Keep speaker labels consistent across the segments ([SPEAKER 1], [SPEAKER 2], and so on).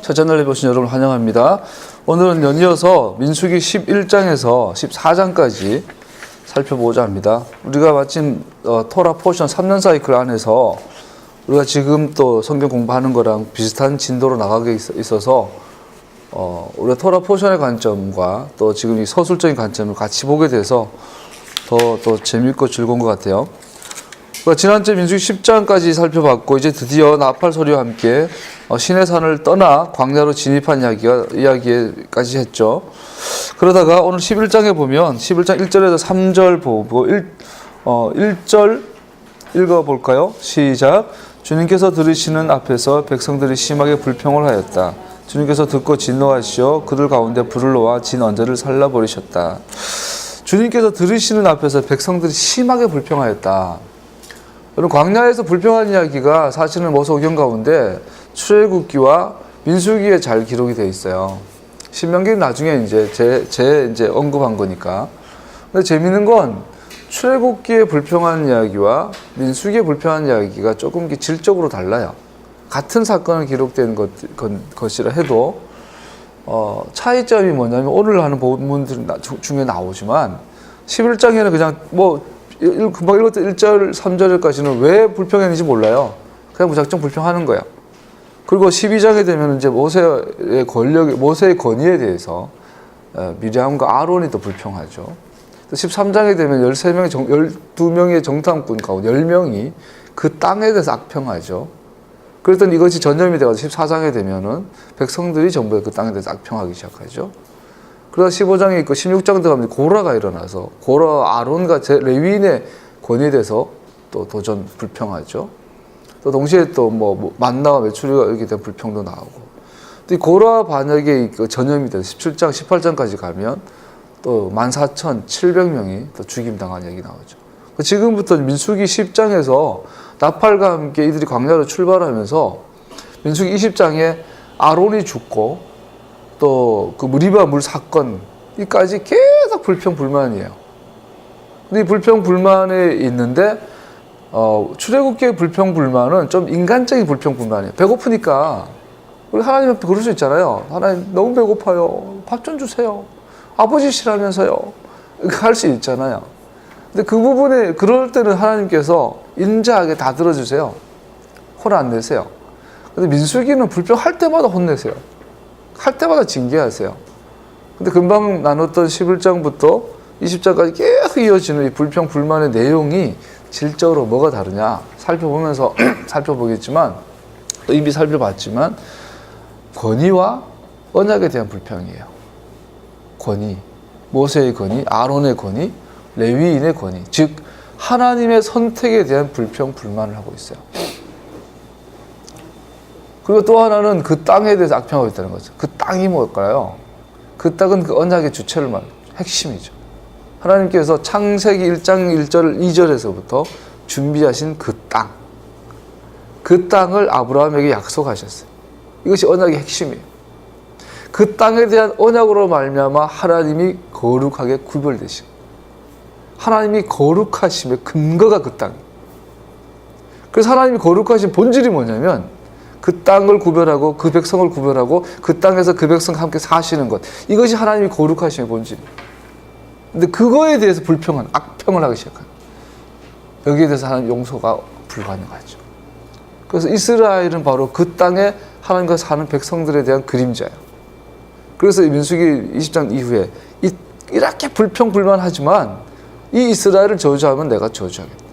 [SPEAKER 1] 첫 채널에 보신 여러분 환영합니다. 오늘은 연이어서 민수기 11장에서 14장까지 살펴보고자 합니다. 우리가 마침 토라 포션 3년 사이클 안에서 우리가 지금 또 성경 공부하는 거랑 비슷한 진도로 나가게 있어서 우리가 토라 포션의 관점과 또 지금 이 서술적인 관점을 같이 보게 돼서 더 재밌고 즐거운 것 같아요. 지난주에 민수기 10장까지 살펴봤고 이제 드디어 나팔 소리와 함께 시내산을 떠나 광야로 진입한 이야기까지 했죠. 그러다가 오늘 11장에 보면 11장 1절에서 3절 보고 1절 읽어볼까요? 시작. 주님께서 들으시는 앞에서 백성들이 심하게 불평을 하였다. 주님께서 듣고 진노하시어 그들 가운데 불을 놓아 진 언저리를 살라버리셨다. 주님께서 들으시는 앞에서 백성들이 심하게 불평하였다. 여러분, 광야에서 불평한 이야기가 사실은 모세오경 가운데 출애굽기와 민수기에 잘 기록이 되어 있어요. 신명기는 나중에 이제 언급한 거니까. 근데 재밌는 건 출애굽기에 불평한 이야기와 민수기에 불평한 이야기가 조금 질적으로 달라요. 같은 사건을 기록된 것이라 해도 차이점이 뭐냐면 오늘 하는 본문들 중에 나오지만 11장에는 그냥 금방 읽었던 1절, 3절까지는 왜 불평했는지 몰라요. 그냥 무작정 불평하는 거야. 그리고 12장에 되면 이제 모세의 권위에 대해서 미리암과 아론이 또 불평하죠. 13장에 되면 12명의 정탐꾼 가운데 10명이 그 땅에 대해서 악평하죠. 그랬더니 이것이 전염이 돼가지고 14장에 되면은 백성들이 전부 그 땅에 대해서 악평하기 시작하죠. 그러다 15장에 있고 16장 들어가면 고라가 일어나서 고라 아론과 레위인의 권위에 대해서 또 도전 불평하죠. 또 동시에 또 만나와 메추리가 이렇게 된 불평도 나오고. 또 이 고라 반역에 전염이 돼서 17장, 18장까지 가면 또 14,700명이 또 죽임당한 얘기 나오죠. 지금부터 민수기 10장에서 나팔과 함께 이들이 광야로 출발하면서 민수기 20장에 아론이 죽고 또 그 무리바 물 사건 이까지 계속 불평 불만이에요. 근데 이 불평 불만에 있는데 출애굽기의 불평 불만은 좀 인간적인 불평 불만이에요. 배고프니까 우리 하나님 앞에 그럴 수 있잖아요. 하나님 너무 배고파요. 밥 좀 주세요. 아버지시라면서요. 할 수 있잖아요. 근데 그 부분에 그럴 때는 하나님께서 인자하게 다 들어주세요. 혼 안 내세요. 근데 민수기는 불평할 때마다 혼내세요. 할 때마다 징계하세요. 근데 금방 나눴던 11장부터 20장까지 계속 이어지는 이 불평 불만의 내용이 질적으로 뭐가 다르냐 살펴보면서 살펴보겠지만 또 이미 살펴봤지만 권위와 언약에 대한 불평이에요. 권위, 모세의 권위, 아론의 권위, 레위인의 권위, 즉 하나님의 선택에 대한 불평 불만을 하고 있어요. 그리고 또 하나는 그 땅에 대해서 악평하고 있다는 거죠. 그 땅이 뭘까요? 그 땅은 그 언약의 주체를 말합니다. 핵심이죠. 하나님께서 창세기 1장 1절 2절에서부터 준비하신 그 땅. 그 땅을 아브라함에게 약속하셨어요. 이것이 언약의 핵심이에요. 그 땅에 대한 언약으로 말미암아 하나님이 거룩하게 구별되시고 하나님이 거룩하심의 근거가 그 땅이에요. 그래서 하나님이 거룩하신 본질이 뭐냐면 그 땅을 구별하고 그 백성을 구별하고 그 땅에서 그 백성과 함께 사시는 것. 이것이 하나님이 거룩하심의 본질이에요. 근데 그거에 대해서 악평을 하기 시작합니다. 여기에 대해서 하나님 용서가 불가능하죠. 그래서 이스라엘은 바로 그 땅에 하나님과 사는 백성들에 대한 그림자예요. 그래서 민수기 20장 이후에 이렇게 불평불만하지만 이 이스라엘을 저주하면 내가 저주하겠다.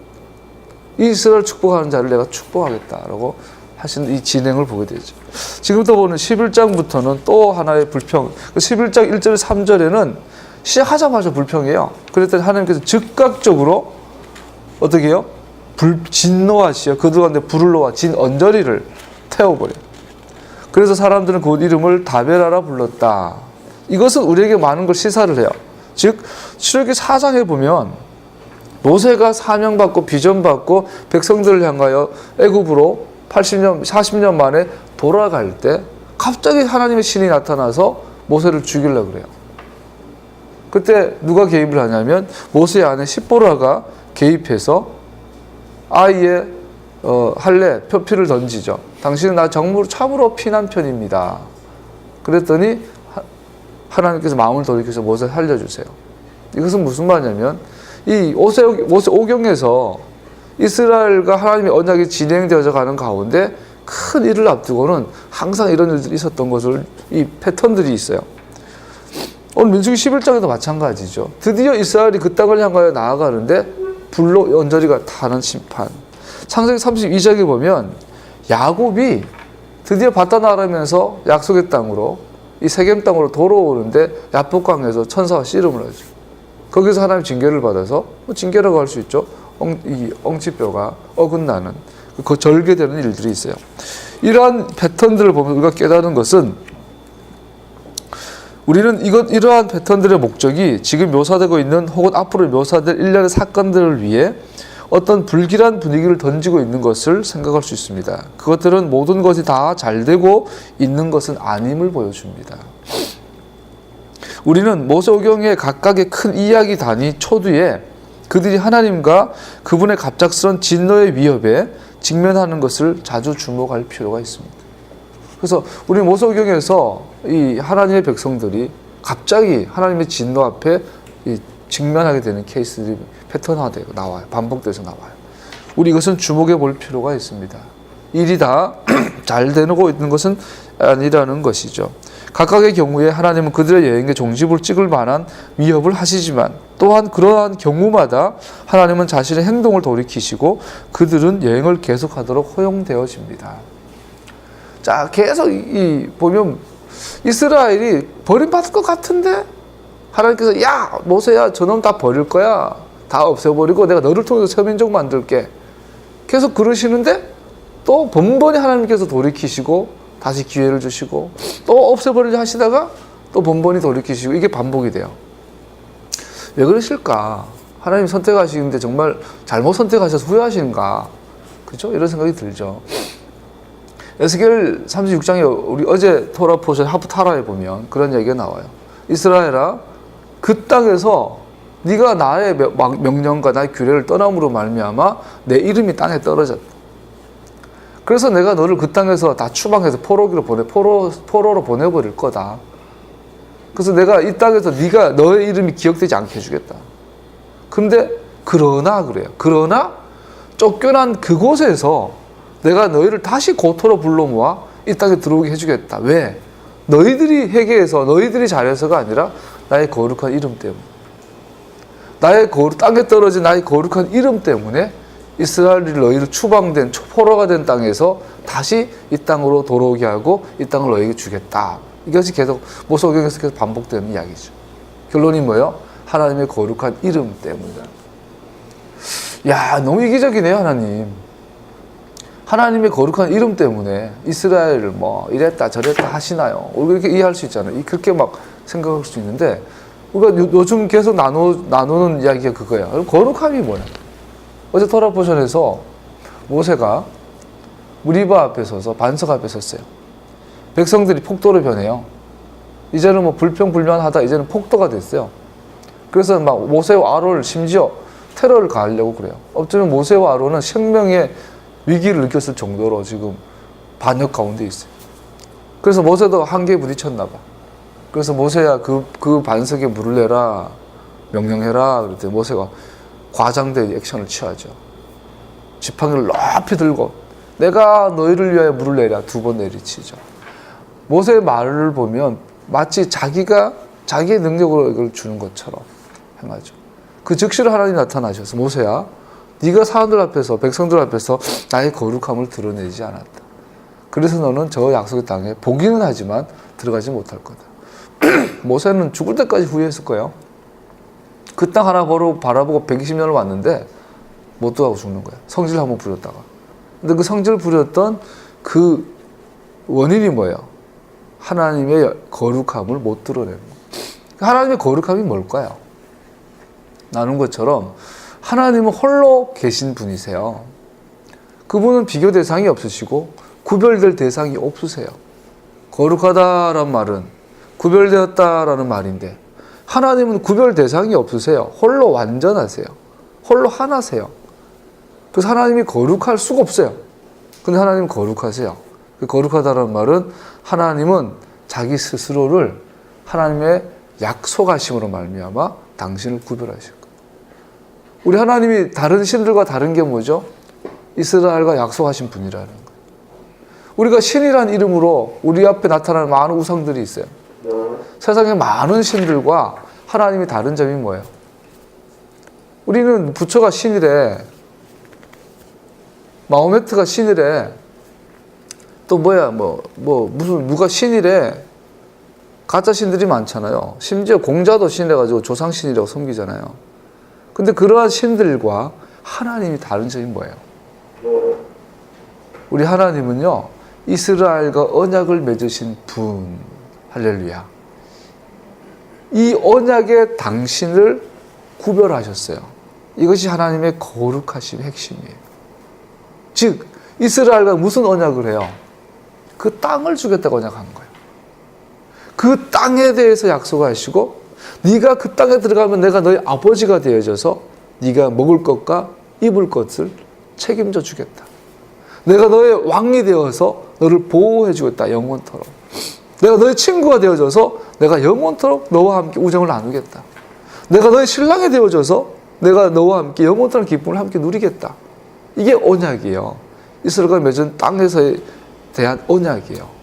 [SPEAKER 1] 이 이스라엘을 축복하는 자를 내가 축복하겠다라고 하신 이 진행을 보게 되죠. 지금부터 보는 11장부터는 또 하나의 불평. 11장 1절 3절에는 시작하자마자 불평이에요. 그랬더니 하나님께서 즉각적으로 어떻게 해요? 진노하시어 그들 가운데 불을 놓아 진 언저리를 태워버려요. 그래서 사람들은 그 이름을 다베라라 불렀다. 이것은 우리에게 많은 걸 시사를 해요. 즉 출애굽기 4장에 보면 모세가 사명받고 비전받고 백성들을 향하여 애굽으로 40년 만에 돌아갈 때 갑자기 하나님의 신이 나타나서 모세를 죽이려고 그래요. 그때 누가 개입을 하냐면 모세의 아내 십보라가 개입해서 아이의 할례 표피를 던지죠. 당신은 나 참으로 피난 편입니다. 그랬더니 하나님께서 마음을 돌이켜서 모세를 살려주세요. 이것은 무슨 말이냐면 이 모세 5경에서 이스라엘과 하나님의 언약이 진행되어져 가는 가운데 큰 일을 앞두고는 항상 이런 일들이 있었던 것을 이 패턴들이 있어요. 오늘 민수기 11장에도 마찬가지죠. 드디어 이스라엘이 그 땅을 향하여 나아가는데 불로 연저리가 타는 심판. 창세기 32장에 보면 야곱이 드디어 바다 나르면서 약속의 땅으로 이 세겜 땅으로 돌아오는데 야복강에서 천사가 씨름을 하죠. 거기서 하나님 징계를 받아서 징계라고 할 수 있죠. 이 엉치뼈가 어긋나는 그 절개되는 일들이 있어요. 이러한 패턴들을 보면 우리가 깨달은 것은 우리는 이러한 패턴들의 목적이 지금 묘사되고 있는 혹은 앞으로 묘사될 일련의 사건들을 위해 어떤 불길한 분위기를 던지고 있는 것을 생각할 수 있습니다. 그것들은 모든 것이 다 잘되고 있는 것은 아님을 보여줍니다. 우리는 모세오경의 각각의 큰 이야기 단위 초두에 그들이 하나님과 그분의 갑작스런 진노의 위협에 직면하는 것을 자주 주목할 필요가 있습니다. 그래서 우리 모세오경에서 이 하나님의 백성들이 갑자기 하나님의 진노 앞에 직면하게 되는 케이스들이 패턴화되고 나와요. 반복돼서 나와요. 우리 이것은 주목해 볼 필요가 있습니다. 일이 다 잘 되고 있는 것은 아니라는 것이죠. 각각의 경우에 하나님은 그들의 여행에 종지부를 찍을 만한 위협을 하시지만 또한 그러한 경우마다 하나님은 자신의 행동을 돌이키시고 그들은 여행을 계속하도록 허용되어집니다. 자, 계속 보면 이스라엘이 버림받을 것 같은데 하나님께서 야 모세야 저놈 다 버릴 거야. 다 없애버리고 내가 너를 통해서 새민족 만들게. 계속 그러시는데 또 번번이 하나님께서 돌이키시고 다시 기회를 주시고 또 없애버리려 하시다가 또 번번이 돌이키시고 이게 반복이 돼요. 왜 그러실까? 하나님 선택하시는데 정말 잘못 선택하셔서 후회하시는가? 그렇죠? 이런 생각이 들죠. 에스겔 36장에 우리 어제 토라 포션 하프타라에 보면 그런 얘기가 나와요. 이스라엘아 그 땅에서 네가 나의 명령과 나의 규례를 떠남으로 말미암아 내 이름이 땅에 떨어졌다. 그래서 내가 너를 그 땅에서 다 추방해서 포로로 보내버릴 거다. 그래서 내가 이 땅에서 네가 너의 이름이 기억되지 않게 해주겠다. 근데 그러나 그래요. 그러나 쫓겨난 그곳에서 내가 너희를 다시 고토로 불러 모아 이 땅에 들어오게 해주겠다. 왜? 너희들이 회개해서 너희들이 잘해서가 아니라 나의 거룩한 이름 때문에. 땅에 떨어진 나의 거룩한 이름 때문에 이스라엘이 너희를 추방된 포로가 된 땅에서 다시 이 땅으로 돌아오게 하고 이 땅을 너희에게 주겠다. 이것이 계속 모세오경에서 계속 반복되는 이야기죠. 결론이 뭐예요? 하나님의 거룩한 이름 때문이다. 야, 너무 이기적이네요, 하나님. 하나님의 거룩한 이름 때문에 이스라엘을 뭐 이랬다 저랬다 하시나요? 우리가 이렇게 이해할 수 있잖아요. 그렇게 막 생각할 수 있는데 우리가 요즘 계속 나누는 이야기가 그거예요. 그럼 거룩함이 뭐냐? 어제 토라 포션에서 모세가 무리바 앞에 서서 반석 앞에 섰어요. 백성들이 폭도로 변해요. 이제는 뭐 불평불만하다 이제는 폭도가 됐어요. 그래서 막 모세와 아론을 심지어 테러를 가하려고 그래요. 어쩌면 모세와 아론은 생명의 위기를 느꼈을 정도로 지금 반역 가운데 있어요. 그래서 모세도 한계에 부딪혔나 봐. 그래서 모세야 그 반석에 물을 내라 명령해라 그랬더니 모세가 과장된 액션을 취하죠. 지팡이를 높이 들고 내가 너희를 위하여 물을 내랴 2번 내리치죠. 모세의 말을 보면 마치 자기가 자기의 능력으로 이걸 주는 것처럼 행하죠. 그 즉시로 하나님이 나타나셔서 모세야 네가 사람들 앞에서 백성들 앞에서 나의 거룩함을 드러내지 않았다. 그래서 너는 저 약속의 땅에 보기는 하지만 들어가지 못할 거다. 모세는 죽을 때까지 후회했을 거예요. 그 땅 하나 바라보고 120년을 왔는데 못 들어가고 죽는 거예요. 성질 한번 부렸다가. 근데 그 성질 부렸던 그 원인이 뭐예요? 하나님의 거룩함을 못 드러내는 거예요. 하나님의 거룩함이 뭘까요? 나눈 것처럼 하나님은 홀로 계신 분이세요. 그분은 비교 대상이 없으시고 구별될 대상이 없으세요. 거룩하다라는 말은 구별되었다라는 말인데 하나님은 구별 대상이 없으세요. 홀로 완전하세요. 홀로 하나세요. 그래서 하나님이 거룩할 수가 없어요. 근데 하나님은 거룩하세요. 그 거룩하다라는 말은 하나님은 자기 스스로를 하나님의 약속하심으로 말미암아 당신을 구별하실 거예요. 우리 하나님이 다른 신들과 다른 게 뭐죠? 이스라엘과 약속하신 분이라는 거예요. 우리가 신이라는 이름으로 우리 앞에 나타나는 많은 우상들이 있어요. 세상에 많은 신들과 하나님이 다른 점이 뭐예요? 우리는 부처가 신이래, 마호메트가 신이래, 또 뭐야 무슨 누가 신이래. 가짜 신들이 많잖아요. 심지어 공자도 신이라가지고 조상신이라고 섬기잖아요. 근데 그러한 신들과 하나님이 다른 점이 뭐예요? 우리 하나님은요, 이스라엘과 언약을 맺으신 분, 할렐루야. 이 언약에 당신을 구별하셨어요. 이것이 하나님의 거룩하심의 핵심이에요. 즉, 이스라엘과 무슨 언약을 해요? 그 땅을 주겠다고 언약한 거예요. 그 땅에 대해서 약속하시고, 네가 그 땅에 들어가면 내가 너의 아버지가 되어져서 네가 먹을 것과 입을 것을 책임져 주겠다. 내가 너의 왕이 되어서 너를 보호해 주겠다, 영원토록. 내가 너의 친구가 되어져서 내가 영원토록 너와 함께 우정을 나누겠다. 내가 너의 신랑이 되어져서 내가 너와 함께 영원토록 기쁨을 함께 누리겠다. 이게 언약이에요. 이스라엘과 맺은 땅에서 대한 언약이에요.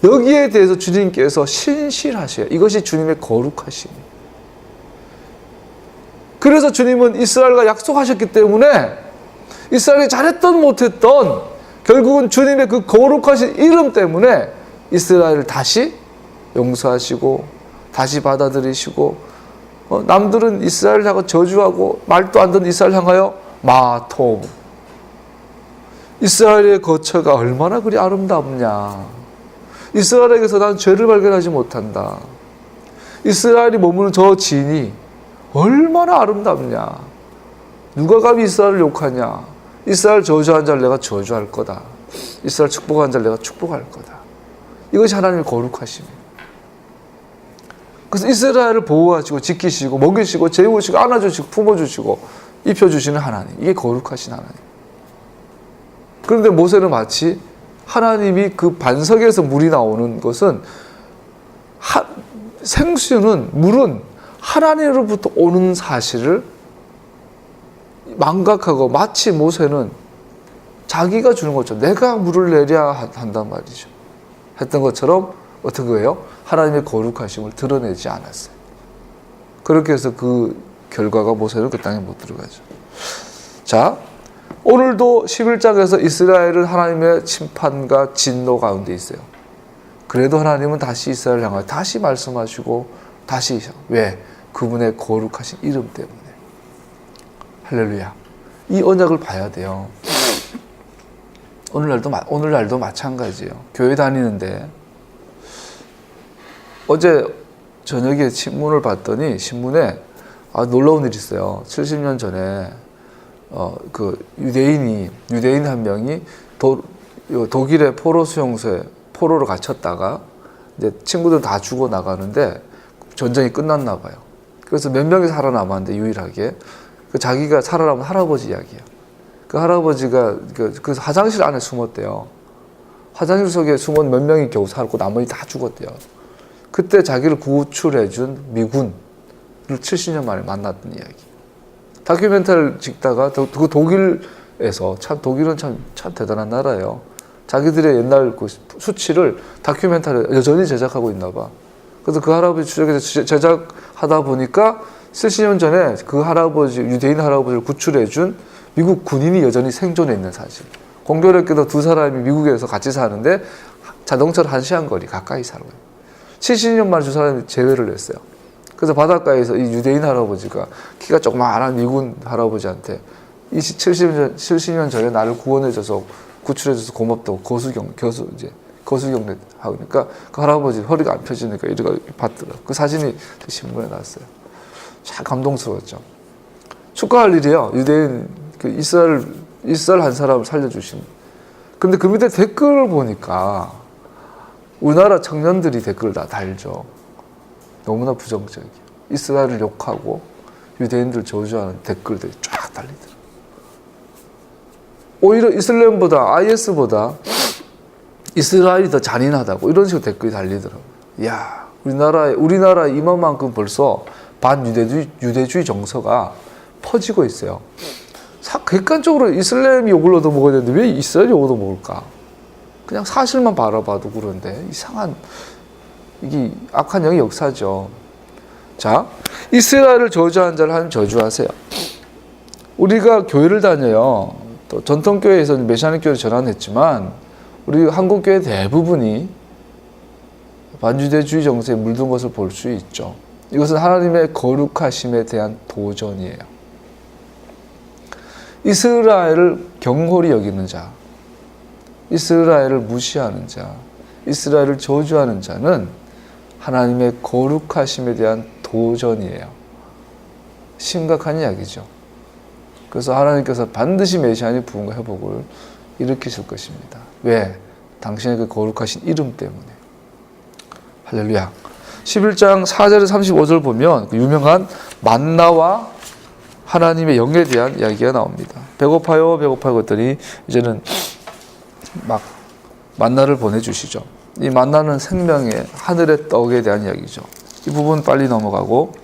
[SPEAKER 1] 여기에 대해서 주님께서 신실하셔요. 이것이 주님의 거룩하심이에요. 그래서 주님은 이스라엘과 약속하셨기 때문에 이스라엘이 잘했던 못했던 결국은 주님의 그 거룩하신 이름 때문에 이스라엘을 다시 용서하시고 다시 받아들이시고, 남들은 이스라엘을 향하여 저주하고 말도 안 듣는 이스라엘을 향하여 마톰. 이스라엘의 거처가 얼마나 그리 아름답냐. 이스라엘에게서 난 죄를 발견하지 못한다. 이스라엘이 머무는 저 진이 얼마나 아름답냐. 누가 감히 이스라엘을 욕하냐. 이스라엘 저주한 자를 내가 저주할 거다. 이스라엘 축복한 자를 내가 축복할 거다. 이것이 하나님의 거룩하심이에요. 그래서 이스라엘을 보호하시고 지키시고 먹이시고 재우시고 안아주시고 품어주시고 입혀주시는 하나님. 이게 거룩하신 하나님. 그런데 모세는 마치 하나님이 그 반석에서 물이 나오는 것은 생수는 물은 하나님으로부터 오는 사실을 망각하고 마치 모세는 자기가 주는 것처럼 내가 물을 내려야 한단 말이죠. 했던 것처럼 어떤 거예요? 하나님의 거룩하심을 드러내지 않았어요. 그렇게 해서 그 결과가 모세는 그 땅에 못 들어가죠. 자, 오늘도 11장에서 이스라엘은 하나님의 심판과 진노 가운데 있어요. 그래도 하나님은 다시 이스라엘을 향하여 다시 말씀하시고 다시 왜? 그분의 거룩하신 이름 때문에. 할렐루야. 이 언약을 봐야 돼요. 오늘날도 마찬가지예요. 교회 다니는데 어제 저녁에 신문을 봤더니 신문에 놀라운 일이 있어요. 70년 전에 그 유대인 한 명이 독일의 포로 수용소에 포로로 갇혔다가 이제 친구들 다 죽어 나가는데 전쟁이 끝났나 봐요. 그래서 몇 명이 살아남았는데 유일하게 그 자기가 살아남은 할아버지 이야기예요. 그 할아버지가 그 화장실 안에 숨었대요. 화장실 속에 숨은 몇 명이 겨우 살고 나머지 다 죽었대요. 그때 자기를 구출해준 미군을 70년 만에 만났던 이야기. 다큐멘터리를 찍다가 그 독일에서 독일은 참 대단한 나라예요. 자기들의 옛날 그 수치를 다큐멘터리 여전히 제작하고 있나 봐. 그래서 그 할아버지 추적해서 제작하다 보니까 70년 전에 그 유대인 할아버지를 구출해준 미국 군인이 여전히 생존해 있는 사실. 공교롭게도 두 사람이 미국에서 같이 사는데 자동차로 1시간 거리 가까이 살아요. 70년 만에 두 사람이 재회를 했어요. 그래서 바닷가에서 이 유대인 할아버지가 키가 조그마한 미군 할아버지한테 70년 전에 나를 구원해줘서 구출해줘서 고맙다고 거수경례 하니까 그 할아버지 허리가 안 펴지니까 이렇게 받더라. 그 사진이 신문에 나왔어요. 참 감동스러웠죠. 축하할 일이에요. 유대인 이스라엘 한 사람을 살려주신. 근데 그 밑에 댓글을 보니까 우리나라 청년들이 댓글을 다 달죠. 너무나 부정적이에요. 이스라엘을 욕하고 유대인들 저주하는 댓글들이 쫙 달리더라고요. 오히려 이슬람보다 IS보다 이스라엘이 더 잔인하다고 이런 식으로 댓글이 달리더라고요. 야, 우리나라 이만큼 벌써 반유대주의 정서가 퍼지고 있어요. 객관적으로 이슬람이 욕을 얻어먹어야 되는데 왜 이스라엘이 얻어먹을까? 그냥 사실만 바라봐도 그런데 이상한 이게 악한 영의 역사죠. 자, 이스라엘을 저주한 자를 하나님 저주하세요. 우리가 교회를 다녀요. 또 전통교회에서는 메시아닉 교회를 전환했지만 우리 한국교회 대부분이 반유대주의 정서에 물든 것을 볼 수 있죠. 이것은 하나님의 거룩하심에 대한 도전이에요. 이스라엘을 경홀히 여기는 자, 이스라엘을 무시하는 자, 이스라엘을 저주하는 자는 하나님의 거룩하심에 대한 도전이에요. 심각한 이야기죠. 그래서 하나님께서 반드시 메시아의 부흥과 회복을 일으키실 것입니다. 왜? 당신의 그 거룩하신 이름 때문에. 할렐루야. 11장 4절에서 35절 보면 그 유명한 만나와 하나님의 영에 대한 이야기가 나옵니다. 배고파요 그랬더니 이제는 막 만나를 보내주시죠. 이 만나는 생명의 하늘의 떡에 대한 이야기죠. 이 부분 빨리 넘어가고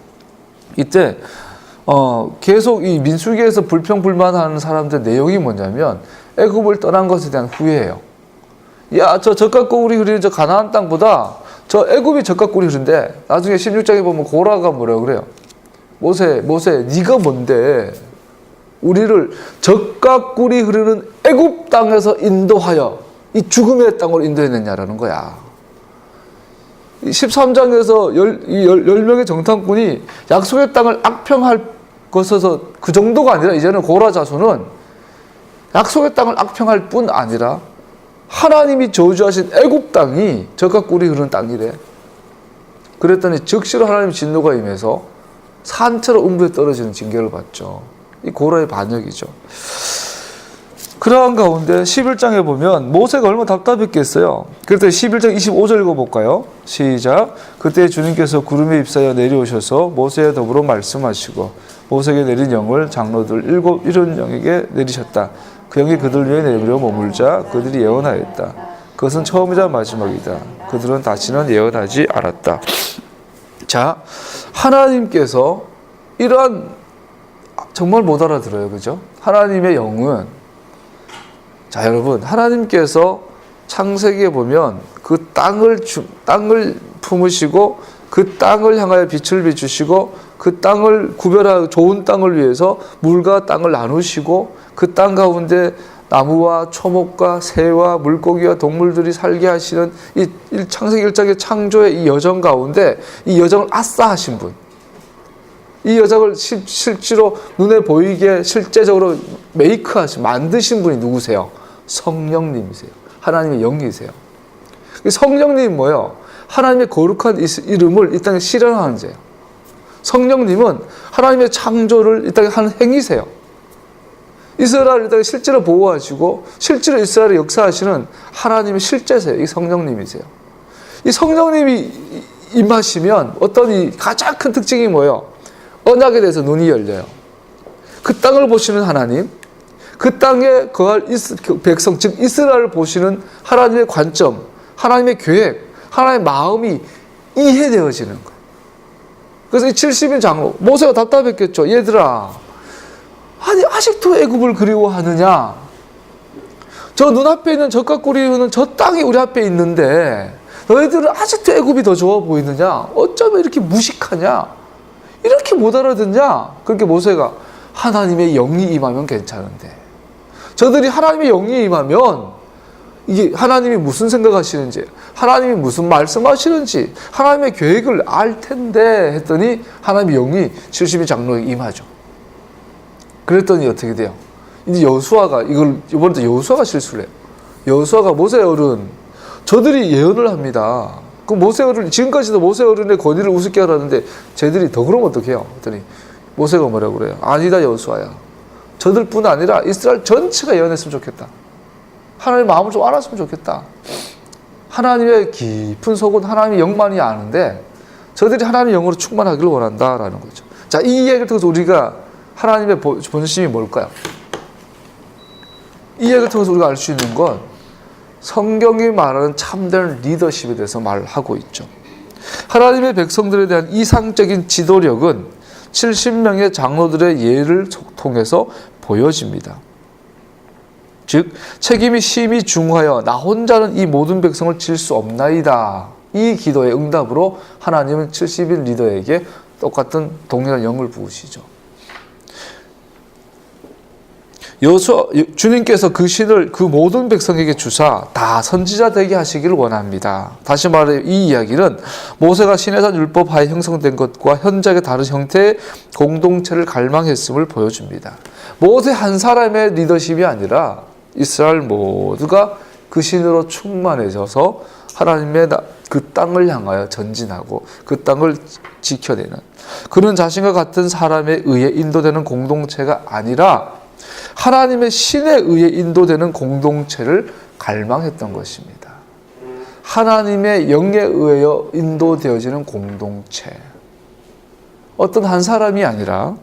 [SPEAKER 1] 이때 계속 이 민수기에서 불평불만하는 사람들 내용이 뭐냐면 애굽을 떠난 것에 대한 후회예요. 야, 저 젖가꾸리 흐리는 저 가나안 땅보다 저 애굽이 젖가꾸리 흐른데 나중에 16장에 보면 고라가 뭐라고 그래요? 모세 네가 뭔데 우리를 젖가꾸리 흐르는 애굽 땅에서 인도하여 이 죽음의 땅으로 인도해냈냐라는 거야. 13장에서 10명의 정탐꾼이 약속의 땅을 악평할 것에서 그 정도가 아니라 이제는 고라 자손은 약속의 땅을 악평할 뿐 아니라 하나님이 저주하신 애굽 땅이 젖가꿀이 흐르는 땅이래. 그랬더니 즉시로 하나님 진노가 임해서 산처럼 음부에 떨어지는 징계를 받죠. 이 고라의 반역이죠. 그러한 가운데 11장에 보면 모세가 얼마나 답답했겠어요. 그때 11장 25절 읽어볼까요? 시작. 그때 주님께서 구름에 휩싸여 내려오셔서 모세와 더불어 말씀하시고 모세에게 내린 영을 장로들 70영에게 내리셨다. 그 영이 그들 위에 내버려 머물자 그들이 예언하였다. 그것은 처음이자 마지막이다. 그들은 다시는 예언하지 않았다. 자, 하나님께서 이러한 정말 못 알아들어요. 그죠? 하나님의 영은 자, 여러분, 하나님께서 창세기에 보면 그 땅을 품으시고 그 땅을 향하여 빛을 비추시고 그 땅을 구별하고 좋은 땅을 위해서 물과 땅을 나누시고 그 땅 가운데 나무와 초목과 새와 물고기와 동물들이 살게 하시는 이 창세기 1장의 창조의 이 여정 가운데 이 여정을 아싸하신 분, 이 여정을 실제로 눈에 보이게 실제적으로 메이크하신 만드신 분이 누구세요? 성령님이세요. 하나님의 영이세요. 성령님이 뭐예요? 하나님의 거룩한 이름을 이 땅에 실현하는 자예요. 성령님은 하나님의 창조를 이 땅에 하는 행위세요. 이스라엘을 이 땅에 실제로 보호하시고 실제로 이스라엘을 역사하시는 하나님의 실제세요. 이 성령님이세요. 이 성령님이 임하시면 어떤 이 가장 큰 특징이 뭐예요? 언약에 대해서 눈이 열려요. 그 땅을 보시는 하나님, 그 땅에 거할 백성, 즉 이스라엘을 보시는 하나님의 관점, 하나님의 계획, 하나님의 마음이 이해되어지는 거예요. 그래서 이 70인 장로, 모세가 답답했겠죠. 얘들아, 아니 아직도 애굽을 그리워하느냐? 저 눈앞에 있는 젖가꾸리 흐르는 저 땅이 우리 앞에 있는데 너희들은 아직도 애굽이 더 좋아 보이느냐? 어쩌면 이렇게 무식하냐? 이렇게 못 알아듣냐? 그렇게 모세가 하나님의 영이 임하면 괜찮은데 저들이 하나님의 영이 임하면 이게 하나님이 무슨 생각하시는지 하나님이 무슨 말씀하시는지 하나님의 계획을 알 텐데 했더니 하나님의 영이 70인 장로에 임하죠. 그랬더니 어떻게 돼요? 이제 여호수아가 이번에 여호수아가 실수를 해요. 여호수아가 모세 어른 저들이 예언을 합니다. 그 모세 어른 지금까지도 모세 어른의 권위를 우습게 하라는데 쟤들이 더 그러면 어떻게 해요? 했더니 모세가 뭐라고 그래요? 아니다 여호수아야. 저들뿐 아니라 이스라엘 전체가 예언했으면 좋겠다. 하나님의 마음을 좀 알았으면 좋겠다. 하나님의 깊은 속은 하나님의 영만이 아는데 저들이 하나님의 영으로 충만하기를 원한다라는 거죠. 자, 이 이야기를 통해서 우리가 하나님의 본심이 뭘까요? 이 이야기를 통해서 우리가 알 수 있는 건 성경이 말하는 참된 리더십에 대해서 말하고 있죠. 하나님의 백성들에 대한 이상적인 지도력은 70명의 장로들의 예를 통해서 보여집니다. 즉 책임이 심히 중하여 나 혼자는 이 모든 백성을 칠 수 없나이다. 이 기도의 응답으로 하나님은 70인 리더에게 똑같은 동일한 영을 부으시죠. 주님께서 그 신을 그 모든 백성에게 주사 다 선지자 되게 하시기를 원합니다. 다시 말해 이 이야기는 모세가 시내산 율법하에 형성된 것과 현저하게 다른 형태의 공동체를 갈망했음을 보여줍니다. 모세 한 사람의 리더십이 아니라 이스라엘 모두가 그 신으로 충만해져서 하나님의 그 땅을 향하여 전진하고 그 땅을 지켜내는, 그는 자신과 같은 사람에 의해 인도되는 공동체가 아니라 하나님의 신에 의해 인도되는 공동체를 갈망했던 것입니다. 하나님의 영에 의하여 인도되어지는 공동체. 어떤 한 사람이 아니라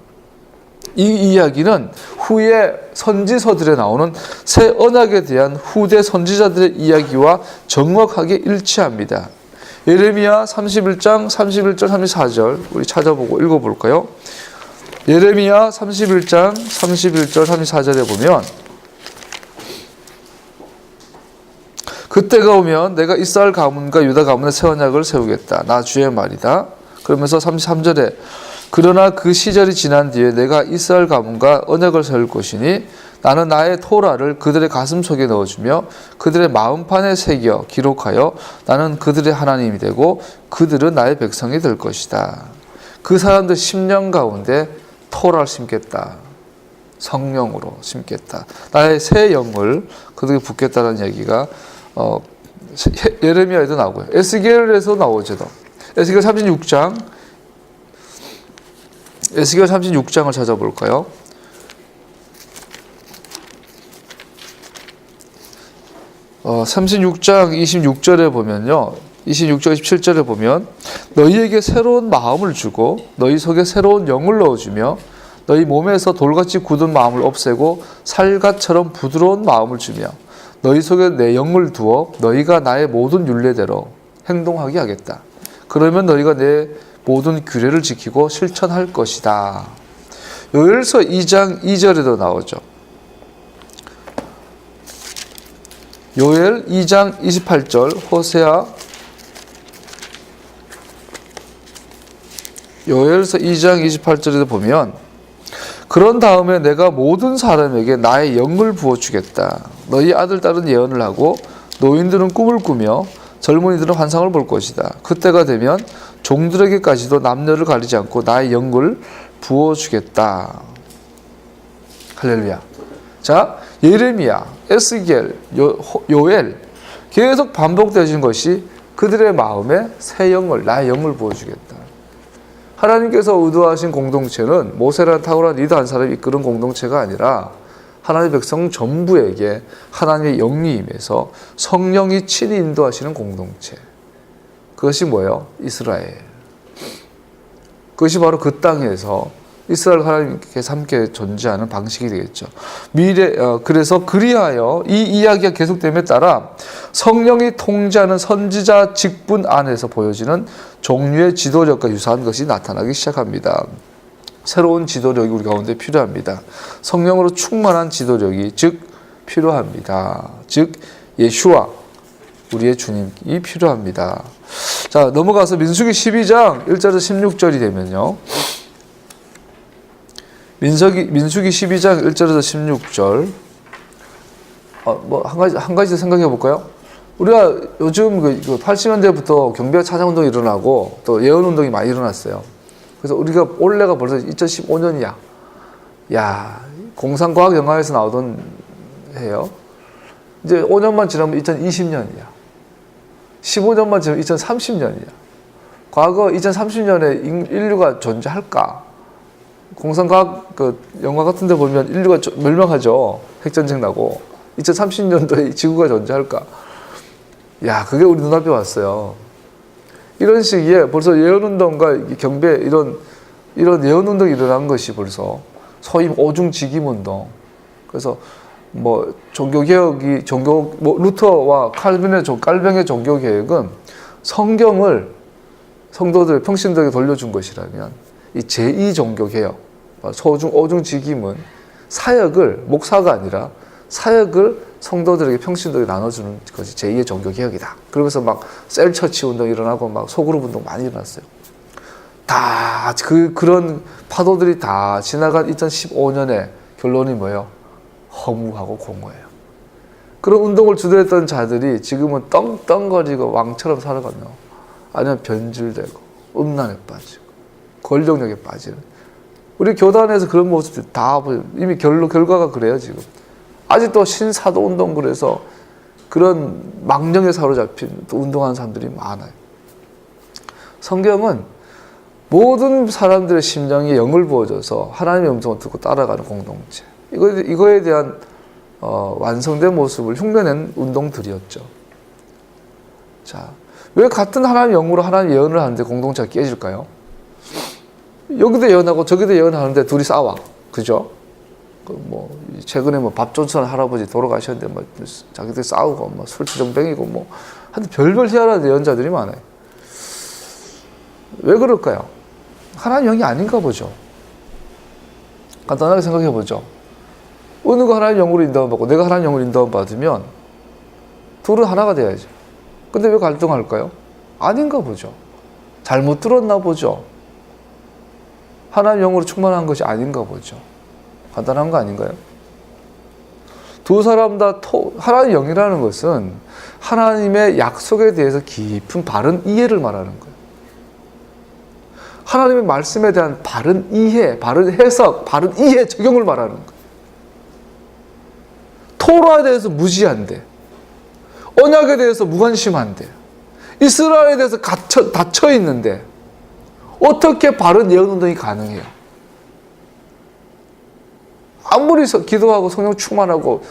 [SPEAKER 1] 이 이야기는 후에 선지서들에 나오는 새 언약에 대한 후대 선지자들의 이야기와 정확하게 일치합니다. 예레미야 31장 31절 34절 우리 찾아보고 읽어볼까요? 예레미야 31장 31절 34절에 보면 그때가 오면 내가 이스라엘 가문과 유다 가문의 새 언약을 세우겠다. 나 주의 말이다. 그러면서 33절에 그러나 그 시절이 지난 뒤에 내가 이스라엘 가문과 언약을 세울 것이니 나는 나의 토라를 그들의 가슴 속에 넣어주며 그들의 마음판에 새겨 기록하여 나는 그들의 하나님이 되고 그들은 나의 백성이 될 것이다. 그 사람들 10년 가운데 토라를 심겠다. 성령으로 심겠다. 나의 새 영을 그들에게 붓겠다는 얘기가 예레미야에도 나오고요. 에스겔에서 나오죠. 에스겔 36장을 찾아볼까요? 어, 36장 26절에 보면요. 26절 27절에 보면 너희에게 새로운 마음을 주고 너희 속에 새로운 영을 넣어주며 너희 몸에서 돌같이 굳은 마음을 없애고 살갗처럼 부드러운 마음을 주며 너희 속에 내 영을 두어 너희가 나의 모든 율례대로 행동하게 하겠다. 그러면 너희가 내 모든 규례를 지키고 실천할 것이다. 요엘서 2장 2절에도 나오죠. 요엘 2장 28절 호세아 요엘서 2장 28절에도 보면 그런 다음에 내가 모든 사람에게 나의 영을 부어주겠다. 너희 아들 딸은 예언을 하고 노인들은 꿈을 꾸며 젊은이들은 환상을 볼 것이다. 그때가 되면 종들에게까지도 남녀를 가리지 않고 나의 영을 부어주겠다. 할렐루야. 자, 예레미야, 에스겔, 요엘 계속 반복되어진 것이 그들의 마음에 새 영을, 나의 영을 부어주겠다. 하나님께서 의도하신 공동체는 모세라는 탁월한 리더 한 사람이 이끄는 공동체가 아니라 하나님의 백성 전부에게 하나님의 영이 임해서 성령이 친히 인도하시는 공동체. 그것이 뭐예요? 이스라엘. 그것이 바로 그 땅에서 이스라엘 하나님께서 함께 존재하는 방식이 되겠죠. 그래서 그리하여 이 이야기가 계속됨에 따라 성령이 통제하는 선지자 직분 안에서 보여지는 종류의 지도력과 유사한 것이 나타나기 시작합니다. 새로운 지도력이 우리 가운데 필요합니다. 성령으로 충만한 지도력이 즉 필요합니다. 즉 예수와 우리의 주님이 필요합니다. 자, 넘어가서 민수기 12장 1절에서 16절이 되면요. 민수기 12장 1절에서 16절. 한 가지 생각해 볼까요? 우리가 요즘 80년대부터 경비와 차장운동이 일어나고 또 예언운동이 많이 일어났어요. 그래서 우리가 올해가 벌써 2015년이야. 야, 공상과학 영화에서 나오던 해요. 이제 5년만 지나면 2020년이야. 15년만 지나면 2030년이야. 과거 2030년에 인류가 존재할까? 공상과학 영화 같은 데 보면 인류가 멸망하죠. 핵전쟁 나고. 2030년도에 지구가 존재할까? 야, 그게 우리 눈앞에 왔어요. 이런 시기에 벌써 예언운동과 경배, 이런 예언운동이 일어난 것이 벌써 소위 오중직임운동. 그래서 종교개혁이, 루터와 칼빈의 깔뱅의 종교개혁은 성경을 성도들의 평신도에게 돌려준 것이라면 이 제2종교개혁, 소중, 오중, 직임은 사역을, 목사가 아니라 사역을 성도들에게 평신도에게 나눠주는 것이 제2의 종교개혁이다. 그러면서 막 셀처치 운동 일어나고 막 소그룹 운동 많이 일어났어요. 다 그런 파도들이 다 지나간 2015년에 결론이 뭐예요? 허무하고 공허해요. 그런 운동을 주도했던 자들이 지금은 떵떵거리고 왕처럼 살아가며 아니면 변질되고 음란에 빠지고 권력력에 빠지는 우리 교단에서 그런 모습들이 다 이미 결과가 그래요. 지금 아직도 신사도 운동 그래서 그런 망령에 사로잡힌 또 운동하는 사람들이 많아요. 성경은 모든 사람들의 심령에 영을 부어줘서 하나님의 음성을 듣고 따라가는 공동체, 이거에 대한 완성된 모습을 흉내낸 운동들이었죠. 자, 왜 같은 하나님 영으로 하나님 예언을 하는데 공동체가 깨질까요? 여기도 예언하고 저기도 예언하는데 둘이 싸워. 그죠? 최근에 밥존천 할아버지 돌아가셨는데 자기들 싸우고 술주정뱅이고 하여튼 별별 희한한 예언자들이 많아요. 왜 그럴까요? 하나님 영이 아닌가 보죠. 간단하게 생각해 보죠. 어느 거 하나님 영으로 인도받고 내가 하나님 영으로 인도받으면 둘은 하나가 돼야죠. 근데 왜 갈등할까요? 아닌가 보죠. 잘못 들었나 보죠. 하나님 영으로 충만한 것이 아닌가 보죠. 간단한 거 아닌가요? 두 사람 다 하나님 영이라는 것은 하나님의 약속에 대해서 깊은 바른 이해를 말하는 거예요. 하나님의 말씀에 대한 바른 이해, 바른 해석, 바른 이해, 적용을 말하는 거예요. 토라에 대해서 무지한데, 언약에 대해서 무관심한데, 이스라엘에 대해서 닫혀 있는데 어떻게 바른 예언 운동이 가능해요? 아무리 기도하고 성령 충만하고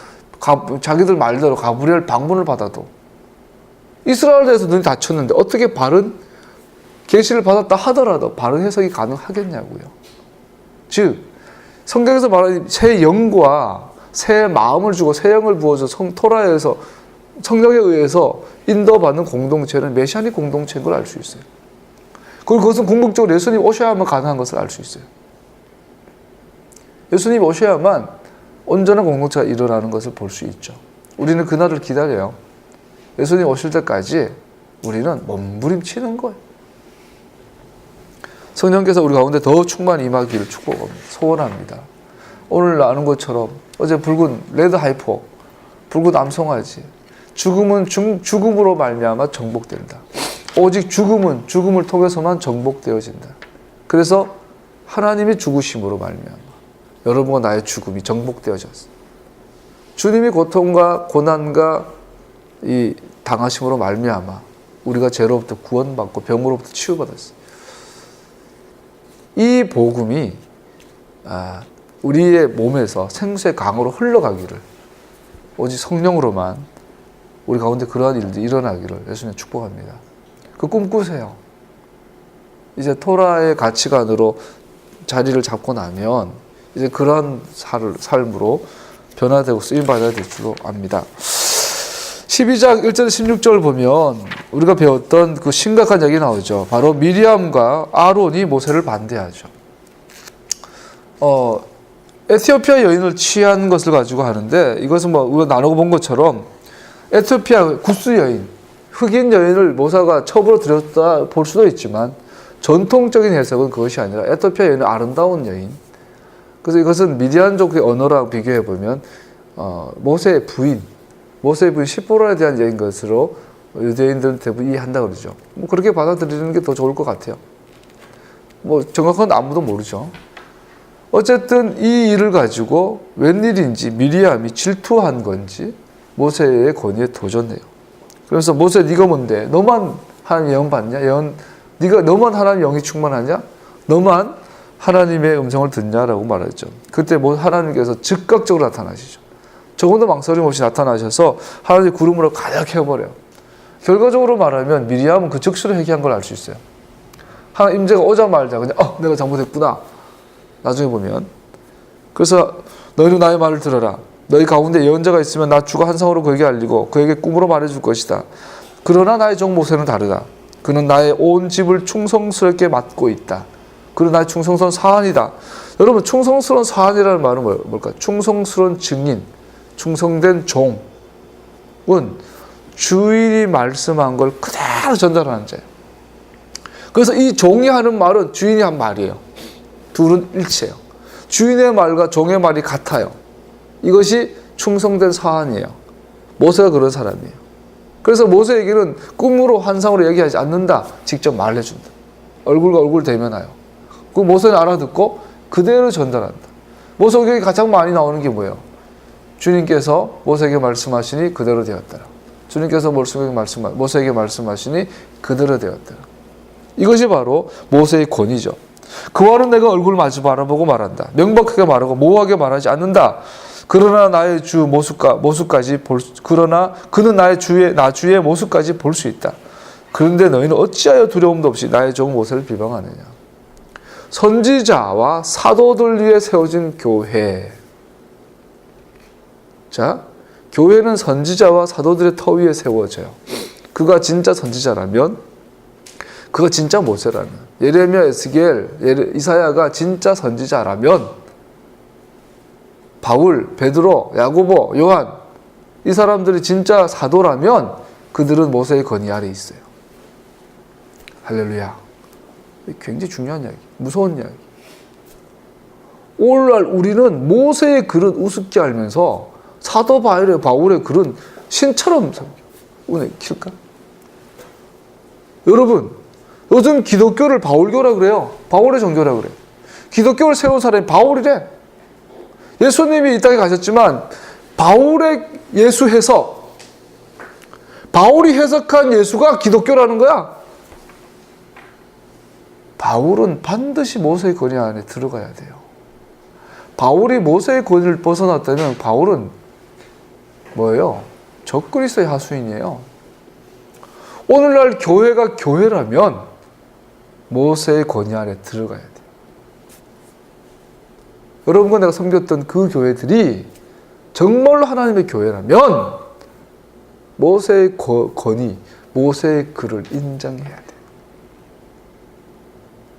[SPEAKER 1] 자기들 말대로 가브리엘 방문을 받아도 이스라엘에 대해서 눈이 닫혔는데 어떻게 바른 계시를 받았다 하더라도 바른 해석이 가능하겠냐고요. 즉 성경에서 말하는 새 영과 새 마음을 주고 새 영을 부어서 토라에서 성령에 의해서 인도받는 공동체는 메시아닉 공동체인 걸 알 수 있어요. 그리고 그것은 궁극적으로 예수님 오셔야만 가능한 것을 알 수 있어요. 예수님 오셔야만 온전한 공동체가 일어나는 것을 볼 수 있죠. 우리는 그날을 기다려요. 예수님 오실 때까지 우리는 몸부림치는 거예요. 성령께서 우리 가운데 더 충만히 임하기를 축복합니다. 소원합니다. 오늘 나눈 것처럼 어제 붉은 레드 하이포, 붉은 암송아지, 죽음은 죽음으로 말미암아 정복된다. 오직 죽음은 죽음을 통해서만 정복되어진다. 그래서 하나님이 죽으심으로 말미암아 여러분과 나의 죽음이 정복되어졌어. 주님이 고통과 고난과 이 당하심으로 말미암아 우리가 죄로부터 구원받고 병으로부터 치유받았어. 이 복음이 우리의 몸에서 생수의 강으로 흘러가기를 오직 성령으로만 우리 가운데 그러한 일들이 일어나기를 예수님 축복합니다. 그 꿈 꾸세요. 이제 토라의 가치관으로 자리를 잡고 나면 이제 그러한 삶으로 변화되고 쓰임받아야 될 줄로 압니다. 12장 1절 16절 보면 우리가 배웠던 그 심각한 얘기 나오죠. 바로 미리암과 아론이 모세를 반대하죠. 에티오피아 여인을 취한 것을 가지고 하는데 이것은 우리가 나누고 본 것처럼 에티오피아 구스 여인, 흑인 여인을 모세가 첩으로 들였다 볼 수도 있지만 전통적인 해석은 그것이 아니라 에티오피아 여인은 아름다운 여인. 그래서 이것은 미디안족의 언어랑 비교해 보면 모세의 부인 시보라에 대한 얘기인 것으로 유대인들은 대부분 이해한다고 그러죠. 그렇게 받아들이는 게 더 좋을 것 같아요. 정확한 아무도 모르죠. 어쨌든 이 일을 가지고 웬일인지 미리암이 질투한 건지 모세의 권위에 도전해요. 그래서 모세 네가 뭔데? 너만 하나님 예언 받냐? 너만 하나님 영이 충만하냐? 너만 하나님의 음성을 듣냐라고 말했죠. 그때 하나님께서 즉각적으로 나타나시죠. 조금도 망설임 없이 나타나셔서 하나님 구름으로 가득 해버려요. 결과적으로 말하면 미리암은 그 즉시로 회개한 걸 알 수 있어요. 하나님 임재가 오자마자 그냥 내가 잘못했구나. 나중에 보면 그래서 너희는 나의 말을 들어라. 너희 가운데 예언자가 있으면 나 주가 한 성으로 그에게 알리고 그에게 꿈으로 말해줄 것이다. 그러나 나의 종 모세는 다르다. 그는 나의 온 집을 충성스럽게 맡고 있다. 그는 나의 충성스러운 사환이다. 여러분, 충성스러운 사환이라는 말은 뭘까? 충성스러운 증인, 충성된 종은 주인이 말씀한 걸 그대로 전달하는 자예요. 그래서 이 종이 하는 말은 주인이 한 말이에요. 둘은 일치해요. 주인의 말과 종의 말이 같아요. 이것이 충성된 사환이에요. 모세가 그런 사람이에요. 그래서 모세에게는 꿈으로 환상으로 얘기하지 않는다. 직접 말해준다. 얼굴과 얼굴 대면하여. 그 모세는 알아듣고 그대로 전달한다. 모세에게 가장 많이 나오는 게 뭐예요? 주님께서 모세에게 말씀하시니 그대로 되었더라. 주님께서 모세에게 말씀하시니 그대로 되었더라. 이것이 바로 모세의 권위죠. 그와는 내가 얼굴 마주 바라보고 말한다. 명백하게 말하고 모호하게 말하지 않는다. 그러나 나의 주 모습까지 그러나 그는 나 주의 모습까지 볼 수 있다. 그런데 너희는 어찌하여 두려움도 없이 나의 종 모세를 비방하느냐. 선지자와 사도들 위에 세워진 교회. 자, 교회는 선지자와 사도들의 터 위에 세워져요. 그가 진짜 선지자라면, 그가 진짜 모세라면, 예레미야, 에스겔, 이사야가 진짜 선지자라면, 바울, 베드로, 야고보, 요한, 이 사람들이 진짜 사도라면 그들은 모세의 권위 아래 있어요. 할렐루야. 굉장히 중요한 이야기, 무서운 이야기. 오늘날 우리는 모세의 글은 우습게 알면서 사도 바울의 글은 신처럼 운에 킬까? 여러분, 요즘 기독교를 바울교라 그래요. 바울의 종교라 그래요. 기독교를 세운 사람이 바울이래. 예수님이 이 땅에 가셨지만 바울의 예수 해석, 바울이 해석한 예수가 기독교라는 거야. 바울은 반드시 모세의 권위 안에 들어가야 돼요. 바울이 모세의 권위를 벗어났다면 바울은 뭐예요? 적그리스도의 하수인이에요. 오늘날 교회가 교회라면 모세의 권위 안에 들어가야 돼요. 여러분과 내가 섬겼던 그 교회들이 정말로 하나님의 교회라면 모세의 권위, 모세의 글을 인정해야 돼요.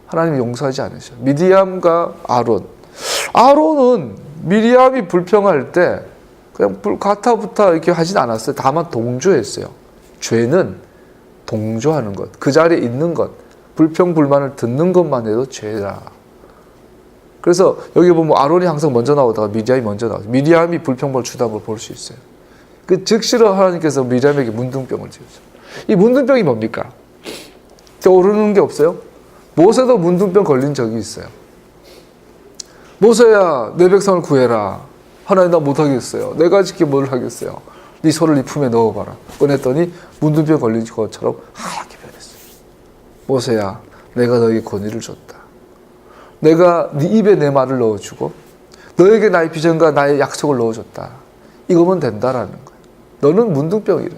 [SPEAKER 1] 하나님이 용서하지 않으셔. 미디암과 아론은 미리암이 불평할 때 그냥 가타부타 이렇게 하진 않았어요. 다만 동조했어요. 죄는 동조하는 것, 그 자리에 있는 것, 불평 불만을 듣는 것만 해도 죄다. 그래서 여기 보면 아론이 항상 먼저 나오다가 미리암이 먼저 나와요. 미리암이 불평을 주다 걸 볼 수 있어요. 그 즉시로 하나님께서 미리암에게 문둥병을 지으셨어요. 이 문둥병이 뭡니까? 떠오르는 게 없어요? 모세도 문둥병 걸린 적이 있어요. 모세야, 내 백성을 구해라. 하나님, 나 못하겠어요. 내가 지금 뭘 하겠어요. 네 손을 네 품에 넣어봐라. 꺼냈더니 문둥병 걸린 것처럼 하얗게 변했어요. 모세야, 내가 너에게 권위를 줬다. 내가 네 입에 내 말을 넣어주고 너에게 나의 비전과 나의 약속을 넣어줬다. 이거면 된다라는 거야. 너는 문둥병이래.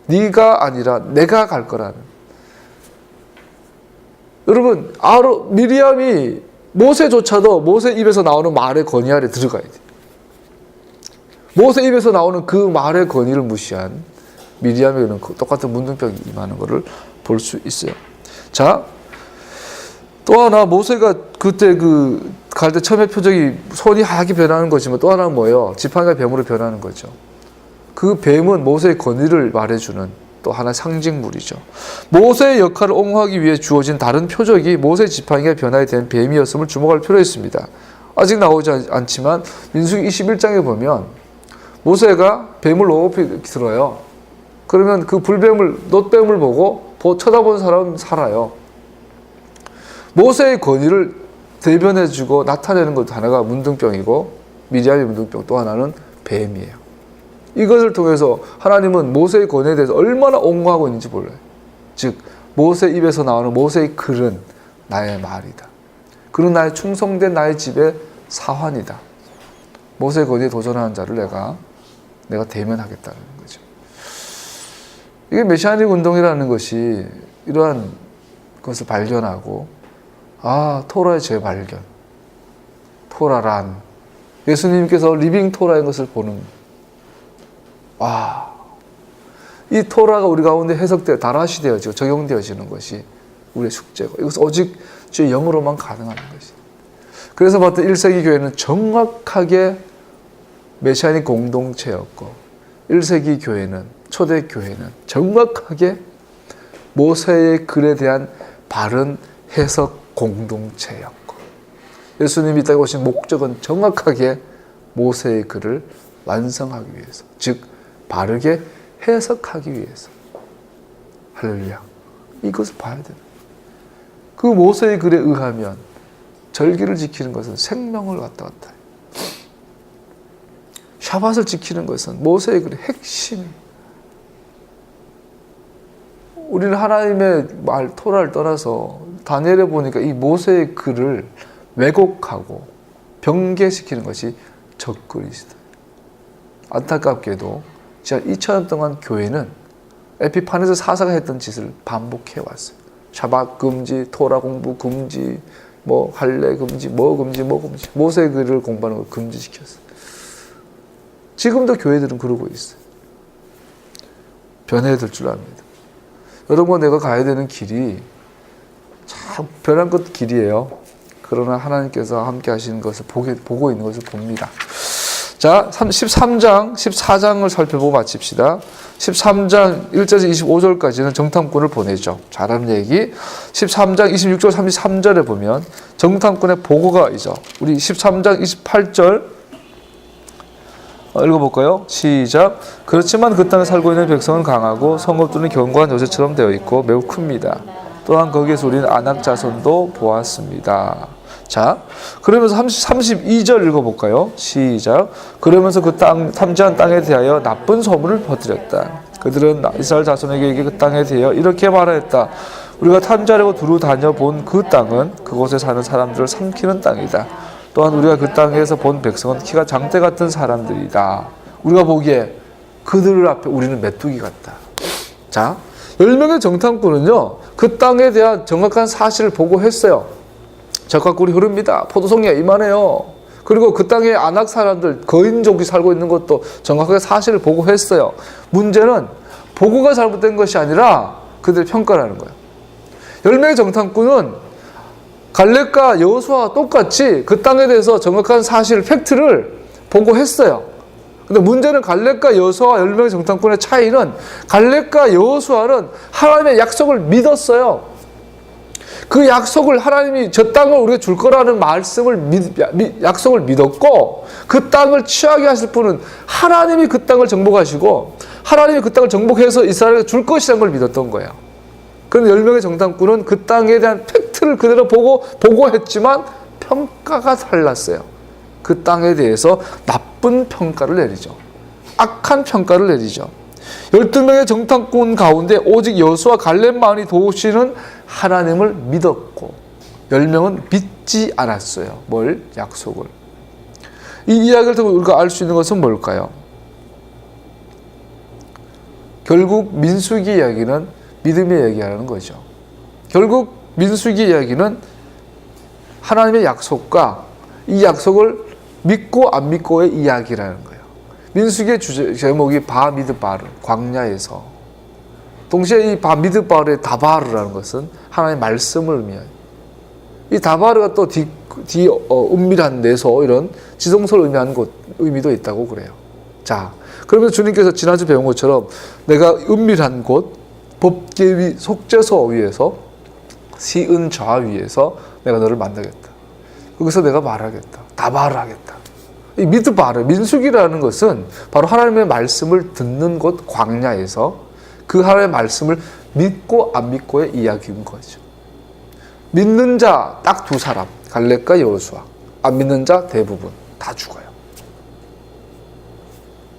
[SPEAKER 1] 네가 아니라 내가 갈 거라는. 여러분, 미리암이 모세조차도 모세 입에서 나오는 말의 권위 아래 들어가야 돼. 모세 입에서 나오는 그 말의 권위를 무시한 미리암에게는 똑같은 문둥병이 임하는 것을 볼 수 있어요. 자, 또 하나 모세가 그때 갈 때 처음에 표적이 손이 하얗게 변하는 거지만 또 하나는 뭐예요? 지팡이가 뱀으로 변하는 거죠. 그 뱀은 모세의 권위를 말해주는 또 하나의 상징물이죠. 모세의 역할을 옹호하기 위해 주어진 다른 표적이 모세 지팡이가 변화에 대한 뱀이었음을 주목할 필요가 있습니다. 아직 나오지 않지만 민수기 21장에 보면 모세가 뱀을 높이 들어요. 그러면 그 놋뱀을 보고 쳐다보는 사람은 살아요. 모세의 권위를 대변해주고 나타내는 것 하나가 문둥병이고 미리암의 문둥병, 또 하나는 뱀이에요. 이것을 통해서 하나님은 모세의 권위에 대해서 얼마나 옹호하고 있는지 몰라요. 즉 모세 입에서 나오는 모세의 글은 나의 말이다. 그는 나의 충성된 나의 집의 사환이다. 모세의 권위에 도전하는 자를 내가 대면하겠다는 거죠. 이게 메시아닉 운동이라는 것이 이러한 것을 발견하고 토라의 재발견, 토라란 예수님께서 리빙 토라인 것을 보는 이 토라가 우리 가운데 해석되어 다라시되어지고 적용되어지는 것이 우리의 숙제고, 이것은 오직 주의 영으로만 가능한 것이. 그래서 봤던 1세기 교회는 정확하게 메시아닉 공동체였고, 1세기 교회는, 초대 교회는 정확하게 모세의 글에 대한 바른 해석 공동체였고, 예수님이 이 땅에 오신 목적은 정확하게 모세의 글을 완성하기 위해서, 즉 바르게 해석하기 위해서. 할렐루야. 이것을 봐야 됩니다. 그 모세의 글에 의하면 절기를 지키는 것은 생명을 왔다 갔다 해요. 샤밧을 지키는 것은 모세의 글의 핵심이에요. 우리는 하나님의 말 토라를 떠나서 다니엘에 보니까 이 모세의 글을 왜곡하고 변개시키는 것이 적그리스도. 안타깝게도 지난 2000년 동안 교회는 에피파네스 사사가 했던 짓을 반복해 왔어요. 샤밧 금지, 토라 공부 금지, 뭐 할례 금지, 뭐 금지, 뭐 금지. 모세의 글을 공부하는 걸 금지시켰어요. 지금도 교회들은 그러고 있어요. 변해야 될 줄 압니다. 여러분, 내가 가야 되는 길이 참 변한 것 길이에요. 그러나 하나님께서 함께 하시는 것을 보고 있는 것을 봅니다. 자, 13장, 14장을 살펴보고 마칩시다. 13장 1절에서 25절까지는 정탐꾼을 보내죠. 잘하는 얘기. 13장 26절, 33절에 보면 정탐꾼의 보고가 있죠. 우리 13장 28절 읽어볼까요? 시작. 그렇지만 그 땅에 살고 있는 백성은 강하고 성읍들은 견고한 요새처럼 되어 있고 매우 큽니다. 또한 거기에서 우리는 아낙 자손도 보았습니다. 자, 그러면서 32절 읽어볼까요? 시작. 그러면서 그 땅, 탐지한 땅에 대하여 나쁜 소문을 퍼뜨렸다. 그들은 이스라엘 자손에게 그 땅에 대하여 이렇게 말하였다. 우리가 탐지하려고 두루 다녀본 그 땅은 그곳에 사는 사람들을 삼키는 땅이다. 또한 우리가 그 땅에서 본 백성은 키가 장대 같은 사람들이다. 우리가 보기에 그들 앞에 우리는 메뚜기 같다. 자, 10명의 정탐꾼은요, 그 땅에 대한 정확한 사실을 보고했어요. 적과 꿀이 흐릅니다. 포도송이가 이만해요. 그리고 그 땅에 아낙 사람들, 거인족이 살고 있는 것도 정확하게 사실을 보고했어요. 문제는 보고가 잘못된 것이 아니라 그들의 평가라는 거예요. 10명의 정탐꾼은 갈렙과 여호수아와 똑같이 그 땅에 대해서 정확한 사실, 팩트를 보고했어요. 근데 문제는 갈렙과 여호수아와 10명의 정탐꾼의 차이는 갈렙과 여호수아는 하나님의 약속을 믿었어요. 그 약속을, 하나님이 저 땅을 우리가 줄 거라는 약속을 믿었고, 그 땅을 취하게 하실 분은 하나님이 그 땅을 정복하시고 하나님이 그 땅을 정복해서 이스라엘에게 줄 것이라는 걸 믿었던 거예요. 그런데 10명의 정탐꾼은 그 땅에 대한 팩트를 그대로 보고했지만 평가가 달랐어요. 그 땅에 대해서 나쁜 평가를 내리죠. 악한 평가를 내리죠. 12명의 정탐꾼 가운데 오직 여호수아 갈렙만이 도우시는 하나님을 믿었고 10명은 믿지 않았어요. 뭘? 약속을. 이 이야기를 통해 우리가 알 수 있는 것은 뭘까요? 결국 민수기 이야기는 믿음의 이야기라는 거죠. 결국 민수기 이야기는 하나님의 약속과 이 약속을 믿고 안 믿고의 이야기라는 거예요. 민수기의 제목이 바미드바르, 광야에서. 동시에 이 바미드바르의 다바르라는 것은 하나님의 말씀을 의미해요. 이 다바르가 또 은밀한 내소, 이런 지성소를 의미하는 의미도 있다고 그래요. 자, 그러면 주님께서 지난주 배운 것처럼 내가 은밀한 곳, 법계 속죄소 위에서, 시은 좌 위에서 내가 너를 만나겠다. 거기서 내가 말하겠다. 다바르 하겠다. 이 미드바르, 민수기라는 것은 바로 하나님의 말씀을 듣는 곳 광야에서 그 하나님의 말씀을 믿고 안 믿고의 이야기인 거죠. 믿는 자 딱 두 사람, 갈렙과 여호수아. 안 믿는 자 대부분 다 죽어요.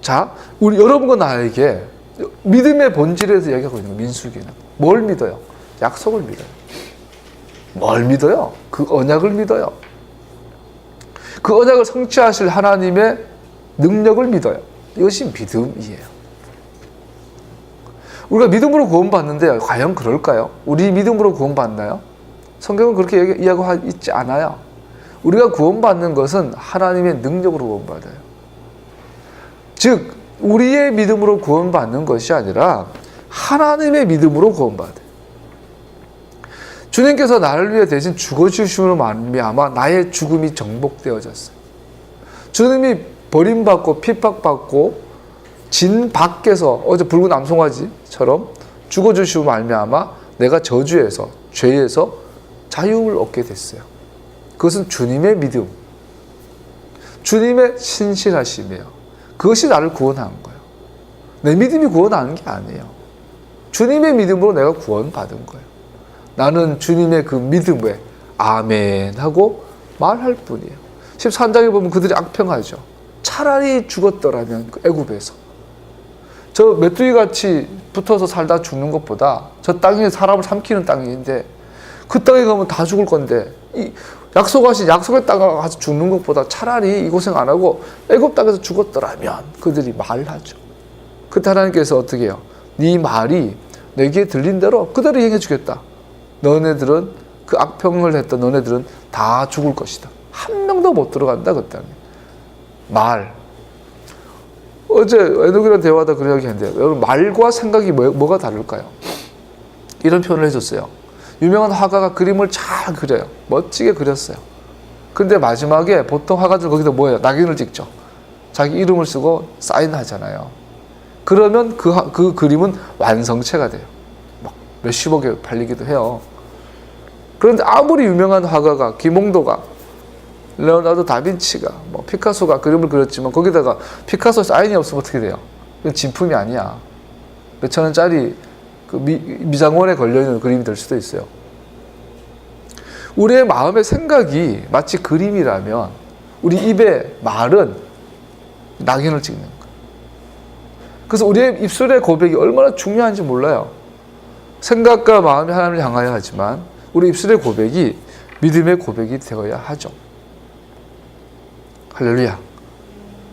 [SPEAKER 1] 자, 우리 여러분과 나에게 믿음의 본질에서 이야기하고 있는 민수기는 뭘 믿어요? 약속을 믿어요. 뭘 믿어요? 그 언약을 믿어요. 그 언약을 성취하실 하나님의 능력을 믿어요. 이것이 믿음이에요. 우리가 믿음으로 구원받는데 과연 그럴까요? 우리 믿음으로 구원받나요? 성경은 그렇게 이야기하고 있지 않아요. 우리가 구원받는 것은 하나님의 능력으로 구원받아요. 즉 우리의 믿음으로 구원받는 것이 아니라 하나님의 믿음으로 구원받아야 돼. 주님께서 나를 위해 대신 죽어주심으로 말미암아 나의 죽음이 정복되어졌어요. 주님이 버림받고 핍박받고 진 밖에서 어제 붉은 암송아지처럼 죽어주심으로 말미암아 내가 저주에서 죄에서 자유를 얻게 됐어요. 그것은 주님의 믿음, 주님의 신실하심이에요. 그것이 나를 구원한 거예요. 내 믿음이 구원하는 게 아니에요. 주님의 믿음으로 내가 구원받은 거예요. 나는 주님의 그 믿음에 아멘 하고 말할 뿐이에요. 13장에 보면 그들이 악평하죠. 차라리 죽었더라면 애굽에서 저 메뚜기같이 붙어서 살다 죽는 것보다 저 땅이 사람을 삼키는 땅인데 그 땅에 가면 다 죽을 건데 약속의 땅에 가서 죽는 것보다 차라리 이 고생 안 하고 애굽 땅에서 죽었더라면 그들이 말하죠. 그때 하나님께서 어떻게 해요? 네 말이 내게 들린 대로 그대로 행해 주겠다. 너네들은 그 악평을 했던 너네들은 다 죽을 것이다. 한 명도 못 들어간다 그때는. 말. 어제 에녹이랑 대화하다 그런 이야기 했는데 여러분 말과 생각이 뭐가 다를까요? 이런 표현을 해줬어요. 유명한 화가가 그림을 잘 그려요. 멋지게 그렸어요. 그런데 마지막에 보통 화가들 거기다 뭐예요? 낙인을 찍죠. 자기 이름을 쓰고 사인하잖아요. 그러면 그 그림은 완성체가 돼요. 막 몇십억에 팔리기도 해요. 그런데 아무리 유명한 화가가 김홍도가 레오나르도 다빈치가 뭐 피카소가 그림을 그렸지만 거기다가 피카소 사인이 없으면 어떻게 돼요? 이건 진품이 아니야. 몇천 원짜리 그 미장원에 걸려있는 그림이 될 수도 있어요. 우리의 마음의 생각이 마치 그림이라면 우리 입의 말은 낙인을 찍는 거예요. 그래서 우리의 입술의 고백이 얼마나 중요한지 몰라요. 생각과 마음이 하나님을 향하여 하지만 우리 입술의 고백이 믿음의 고백이 되어야 하죠. 할렐루야.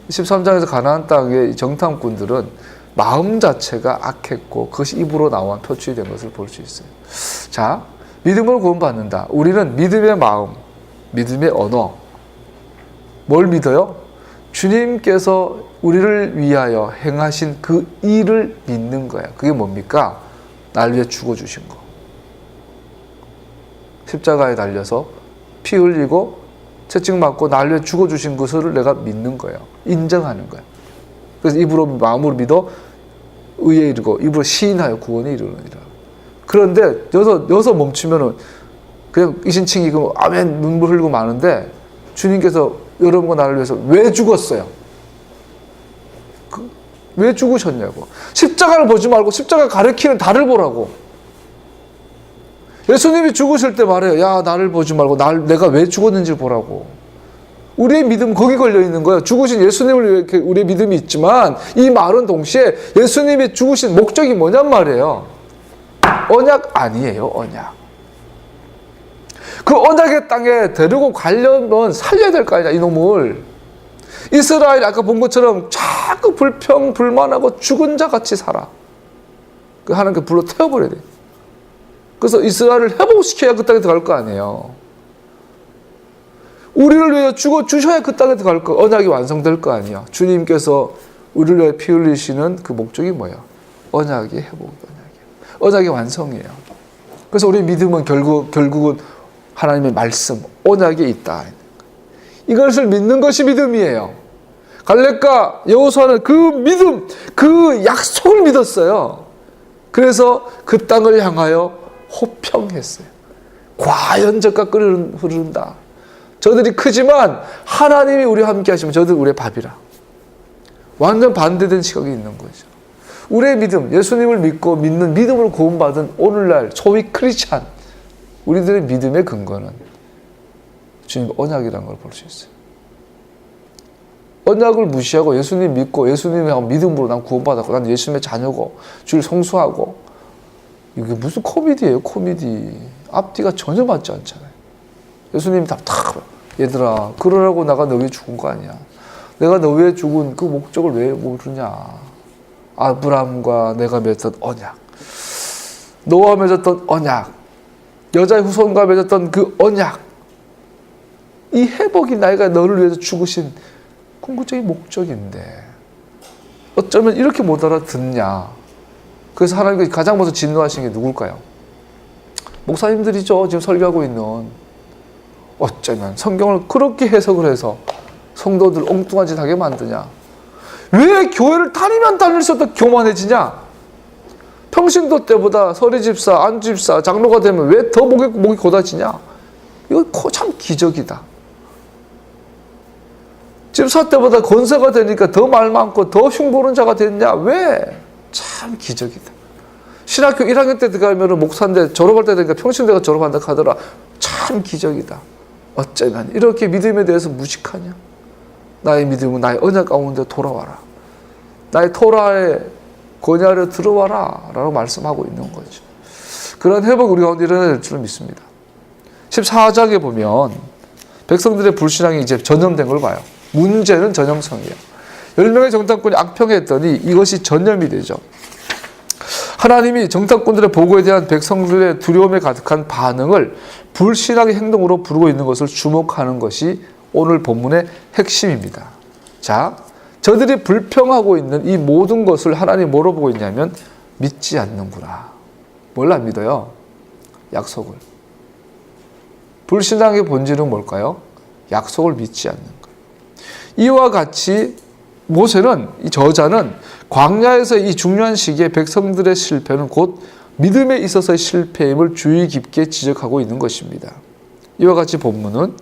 [SPEAKER 1] 13장에서 가나안 땅의 정탐꾼들은 마음 자체가 악했고 그것이 입으로 나와 표출이 된 것을 볼 수 있어요. 자, 믿음으로 구원받는다. 우리는 믿음의 마음, 믿음의 언어. 뭘 믿어요? 주님께서 우리를 위하여 행하신 그 일을 믿는 거예요. 그게 뭡니까? 날 위해 죽어주신 거. 십자가에 달려서 피 흘리고 채찍 맞고 날 위해 죽어주신 것을 내가 믿는 거예요. 인정하는 거예요. 그래서 입으로 마음으로 믿어 의에 이르고 입으로 시인하여 구원에 이르느니라. 그런데 여기서 멈추면은 그냥 이신칭이 그 아멘 눈물 흘리고 마는데 주님께서 여러분과 나를 위해서 왜 죽었어요? 왜 죽으셨냐고. 십자가를 보지 말고 십자가 가리키는 달을 보라고. 예수님이 죽으실 때 말해요. 야, 나를 보지 말고 내가 왜 죽었는지 보라고. 우리의 믿음 거기 걸려 있는 거예요. 죽으신 예수님을 위해 우리의 믿음이 있지만 이 말은 동시에 예수님이 죽으신 목적이 뭐냔 말이에요. 언약 아니에요, 언약. 그 언약의 땅에 데리고 가려면 살려야 될 거 아니야, 이놈을. 이스라엘이 아까 본 것처럼 자꾸 불평불만하고 죽은 자 같이 살아. 그 하나님께 불러 태워버려야 돼. 그래서 이스라엘을 회복시켜야 그 땅에 들어갈 거 아니에요. 우리를 위해 죽어주셔야 그 땅에 들어갈 거, 언약이 완성될 거 아니에요. 주님께서 우리를 위해 피 흘리시는 그 목적이 뭐예요? 언약의 회복, 언약의 완성이에요. 그래서 우리 믿음은 결국은 하나님의 말씀, 언약에 있다. 이것을 믿는 것이 믿음이에요. 갈렙과 여호수아는 그 믿음, 그 약속을 믿었어요. 그래서 그 땅을 향하여 호평했어요. 과연 젖과 끓이 흐른다. 저들이 크지만 하나님이 우리와 함께 하시면 저들 우리의 밥이라. 완전 반대된 시각이 있는 거죠. 우리의 믿음, 예수님을 믿고 믿는 믿음으로 구원받은 오늘날 소위 크리스찬, 우리들의 믿음의 근거는 주님 언약이라는 걸 볼 수 있어요. 언약을 무시하고 예수님 믿고 예수님의 믿음으로 난 구원받았고 난 예수님의 자녀고 주를 성수하고, 이게 무슨 코미디예요, 코미디. 앞뒤가 전혀 맞지 않잖아요. 예수님이 다 얘들아 그러라고 내가 너 위해 죽은 거 아니야. 내가 너 위해 죽은 그 목적을 왜 모르냐. 아브라함과 내가 맺었던 언약, 노아와 맺었던 언약, 여자의 후손과 맺었던 그 언약, 이 회복이 나이가 너를 위해서 죽으신 궁극적인 목적인데 어쩌면 이렇게 못 알아듣냐. 그래서 하나님께서 가장 먼저 진노하신 게 누굴까요? 목사님들이죠. 지금 설교하고 있는. 어쩌면 성경을 그렇게 해석을 해서 성도들 엉뚱한 짓 하게 만드냐? 왜 교회를 다니면 다닐수록 교만해지냐? 평신도 때보다 서리집사, 안주집사, 장로가 되면 왜 더 목이 고다지냐? 이거 참 기적이다. 집사 때보다 권세가 되니까 더 말 많고 더 흉보는 자가 됐냐? 왜? 참 기적이다. 신학교 1학년 때 들어가면 목사인데 졸업할 때 되니까 평신대가 졸업한다 하더라. 참 기적이다. 어쩌면 이렇게 믿음에 대해서 무식하냐? 나의 믿음은 나의 언약 가운데 돌아와라. 나의 토라의 권위하려 들어와라 라고 말씀하고 있는 거죠. 그런 회복이 우리 가운데 일어날 줄 믿습니다. 14장에 보면 백성들의 불신앙이 이제 전염된 걸 봐요. 문제는 전염성이에요. 10명의 정탐꾼이 악평했더니 이것이 전염이 되죠. 하나님이 정탐꾼들의 보고에 대한 백성들의 두려움에 가득한 반응을 불신앙의 행동으로 부르고 있는 것을 주목하는 것이 오늘 본문의 핵심입니다. 자, 저들이 불평하고 있는 이 모든 것을 하나님이 뭐로 보고 있냐면 믿지 않는구나. 뭘 안 믿어요? 약속을. 불신앙의 본질은 뭘까요? 약속을 믿지 않는 것. 이와 같이 모세는, 이 저자는 광야에서 이 중요한 시기에 백성들의 실패는 곧 믿음에 있어서의 실패임을 주의 깊게 지적하고 있는 것입니다. 이와 같이 본문은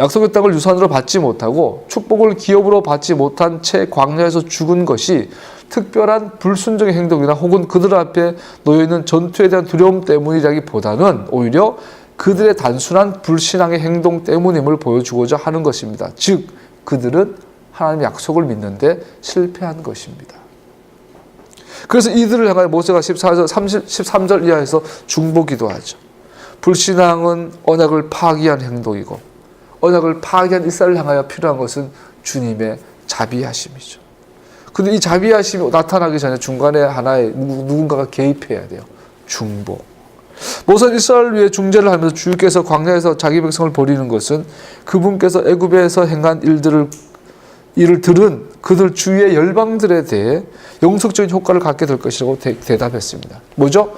[SPEAKER 1] 약속의 땅을 유산으로 받지 못하고 축복을 기업으로 받지 못한 채 광야에서 죽은 것이 특별한 불순종의 행동이나 혹은 그들 앞에 놓여있는 전투에 대한 두려움 때문이라기보다는 오히려 그들의 단순한 불신앙의 행동 때문임을 보여주고자 하는 것입니다. 즉 그들은 하나님의 약속을 믿는데 실패한 것입니다. 그래서 이들을 향하여 모세가 13절 이하에서 중보기도 하죠. 불신앙은 언약을 파기한 행동이고 언약을 파기한 이스라엘을 향하여 필요한 것은 주님의 자비하심이죠. 근데 이 자비하심이 나타나기 전에 중간에 하나의 누군가가 개입해야 돼요. 중보. 모세는 이스라엘을 위해 중재를 하면서 주께서 광야에서 자기 백성을 버리는 것은 그분께서 애굽에서 행한 일을 들은 그들 주위의 열방들에 대해 영속적인 효과를 갖게 될 것이라고 대답했습니다. 뭐죠?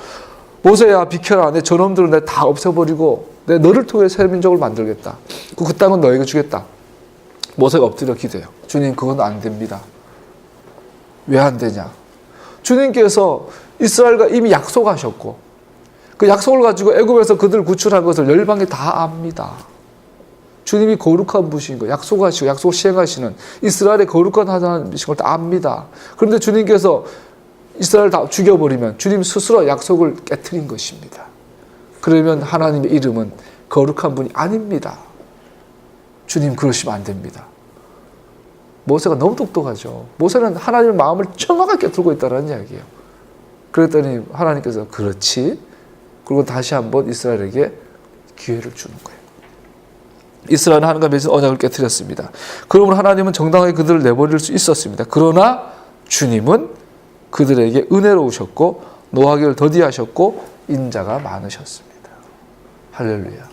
[SPEAKER 1] 모세야 비켜라. 내 저놈들은 내가 다 없애버리고 내 너를 통해 새 민족을 만들겠다. 그 땅은 너에게 주겠다. 모세가 엎드려 기도해요. 주님 그건 안 됩니다. 왜 안 되냐? 주님께서 이스라엘과 이미 약속하셨고 그 약속을 가지고 애굽에서 그들을 구출한 것을 열방이 다 압니다. 주님이 거룩한 분이신 거, 약속하시고 약속 시행하시는 이스라엘의 거룩한 하나님이신 걸 다 압니다. 그런데 주님께서 이스라엘 다 죽여버리면 주님 스스로 약속을 깨트린 것입니다. 그러면 하나님의 이름은 거룩한 분이 아닙니다. 주님 그러시면 안 됩니다. 모세가 너무 똑똑하죠. 모세는 하나님의 마음을 정확하게 깨뜨리고 있다는 이야기예요. 그랬더니 하나님께서 그렇지. 그리고 다시 한번 이스라엘에게 기회를 주는 거예요. 이스라엘은 하나님과 맺은 언약을 깨뜨렸습니다. 그러므로 하나님은 정당하게 그들을 내버릴 수 있었습니다. 그러나 주님은 그들에게 은혜로우셨고 노하기를 더디하셨고 인자가 많으셨습니다. 할렐루야.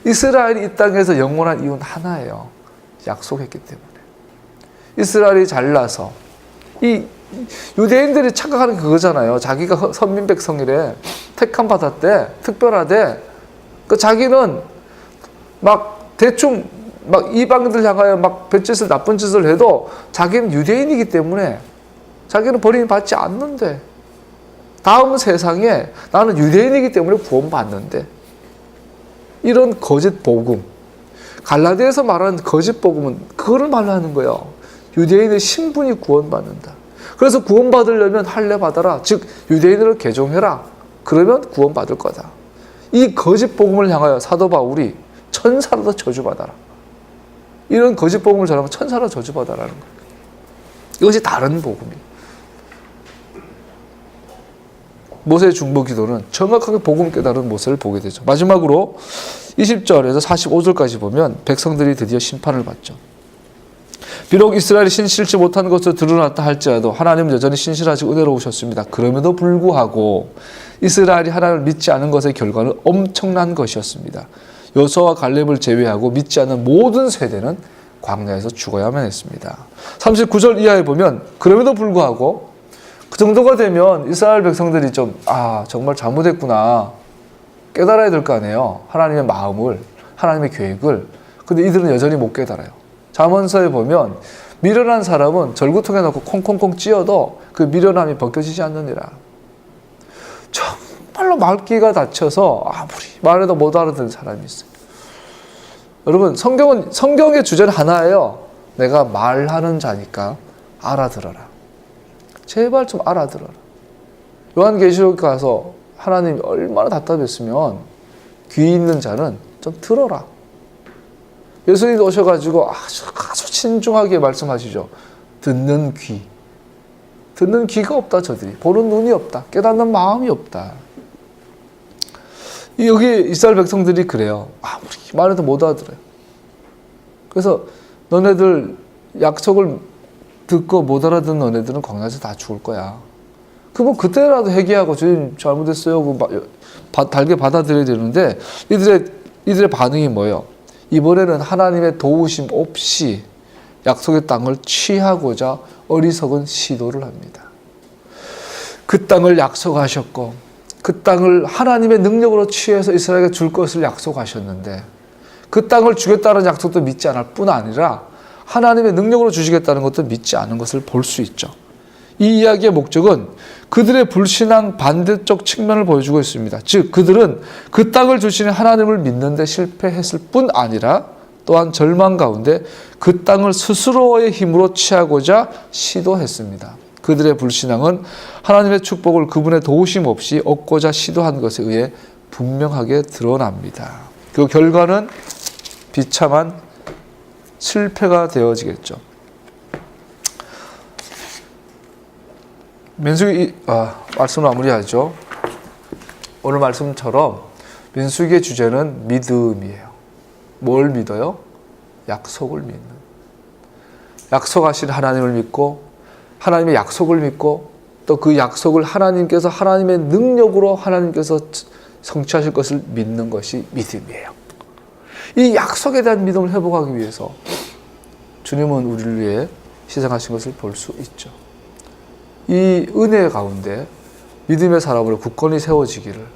[SPEAKER 1] 이스라엘이 이 땅에서 영원한 이유는 하나예요. 약속했기 때문에. 이스라엘이 잘나서 이 유대인들이 착각하는 게 그거잖아요. 자기가 선민 백성이래. 택함 받았대. 특별하대. 그 자기는 막 대충 막 이방인들 향하여 막 별짓을 나쁜 짓을 해도 자기는 유대인이기 때문에 자기는 버림을 받지 않는데 다음 세상에 나는 유대인이기 때문에 구원받는데 이런 거짓 복음 갈라디아에서 말하는 거짓 복음은 그거를 말하는 거예요. 유대인의 신분이 구원받는다. 그래서 구원받으려면 할례 받아라. 즉 유대인으로 개종해라. 그러면 구원받을 거다. 이 거짓 복음을 향하여 사도 바울이 천사로도 저주받아라. 이런 거짓 복음을 전하면 천사로 저주받아라는 거예요. 이것이 다른 복음이에요. 모세의 중보 기도는 정확하게 복음 깨달은 모세를 보게 되죠. 마지막으로 20절에서 45절까지 보면 백성들이 드디어 심판을 받죠. 비록 이스라엘이 신실치 못한 것으로 드러났다 할지라도 하나님은 여전히 신실하시고 은혜로우셨습니다. 그럼에도 불구하고 이스라엘이 하나님을 믿지 않은 것의 결과는 엄청난 것이었습니다. 여호수아와 갈렙을 제외하고 믿지 않는 모든 세대는 광야에서 죽어야만 했습니다. 39절 이하에 보면 그럼에도 불구하고 그 정도가 되면 이스라엘 백성들이 좀 정말 잘못했구나 깨달아야 될 거 아니에요. 하나님의 마음을, 하나님의 계획을. 근데 이들은 여전히 못 깨달아요. 잠언서에 보면 미련한 사람은 절구통에 넣고 콩콩콩 찧어도 그 미련함이 벗겨지지 않느니라. 정말로 말귀가 닫혀서 아무리 말해도 못 알아듣는 사람이 있어요. 여러분, 성경의 주제는 하나예요. 내가 말하는 자니까 알아들어라. 제발 좀 알아들어라. 요한계시록 가서 하나님이 얼마나 답답했으면 귀 있는 자는 좀 들어라. 예수님도 오셔가지고 아주 신중하게 말씀하시죠. 듣는 귀. 듣는 귀가 없다 저들이. 보는 눈이 없다. 깨닫는 마음이 없다. 여기 이스라엘 백성들이 그래요. 아무리 말해도 못 알아들어요. 그래서 너네들 약속을 듣고 못 알아듣는 너네들은 광야에서 다 죽을 거야. 그럼 그때라도 회개하고 주님 잘못했어요. 달게 받아들여야 되는데 이들의 반응이 뭐예요? 이번에는 하나님의 도우심 없이 약속의 땅을 취하고자 어리석은 시도를 합니다. 그 땅을 약속하셨고 그 땅을 하나님의 능력으로 취해서 이스라엘에게 줄 것을 약속하셨는데 그 땅을 주겠다는 약속도 믿지 않을 뿐 아니라 하나님의 능력으로 주시겠다는 것도 믿지 않은 것을 볼 수 있죠. 이 이야기의 목적은 그들의 불신앙 반대쪽 측면을 보여주고 있습니다. 즉 그들은 그 땅을 주시는 하나님을 믿는 데 실패했을 뿐 아니라 또한 절망 가운데 그 땅을 스스로의 힘으로 취하고자 시도했습니다. 그들의 불신앙은 하나님의 축복을 그분의 도우심 없이 얻고자 시도한 것에 의해 분명하게 드러납니다. 그 결과는 비참한 실패가 되어지겠죠. 민수기 말씀을 마무리하죠. 오늘 말씀처럼 민수기의 주제는 믿음이에요. 뭘 믿어요? 약속을 믿는. 약속하신 하나님을 믿고 하나님의 약속을 믿고 또 그 약속을 하나님께서 하나님의 능력으로 하나님께서 성취하실 것을 믿는 것이 믿음이에요. 이 약속에 대한 믿음을 회복하기 위해서 주님은 우리를 위해 희생하신 것을 볼 수 있죠. 이 은혜 가운데 믿음의 사람으로 굳건히 세워지기를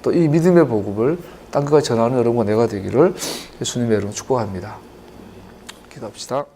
[SPEAKER 1] 또 이 믿음의 복음을 땅끝까지 전하는 여러분과 내가 되기를 예수님의 이름으로 축복합니다. 기도합시다.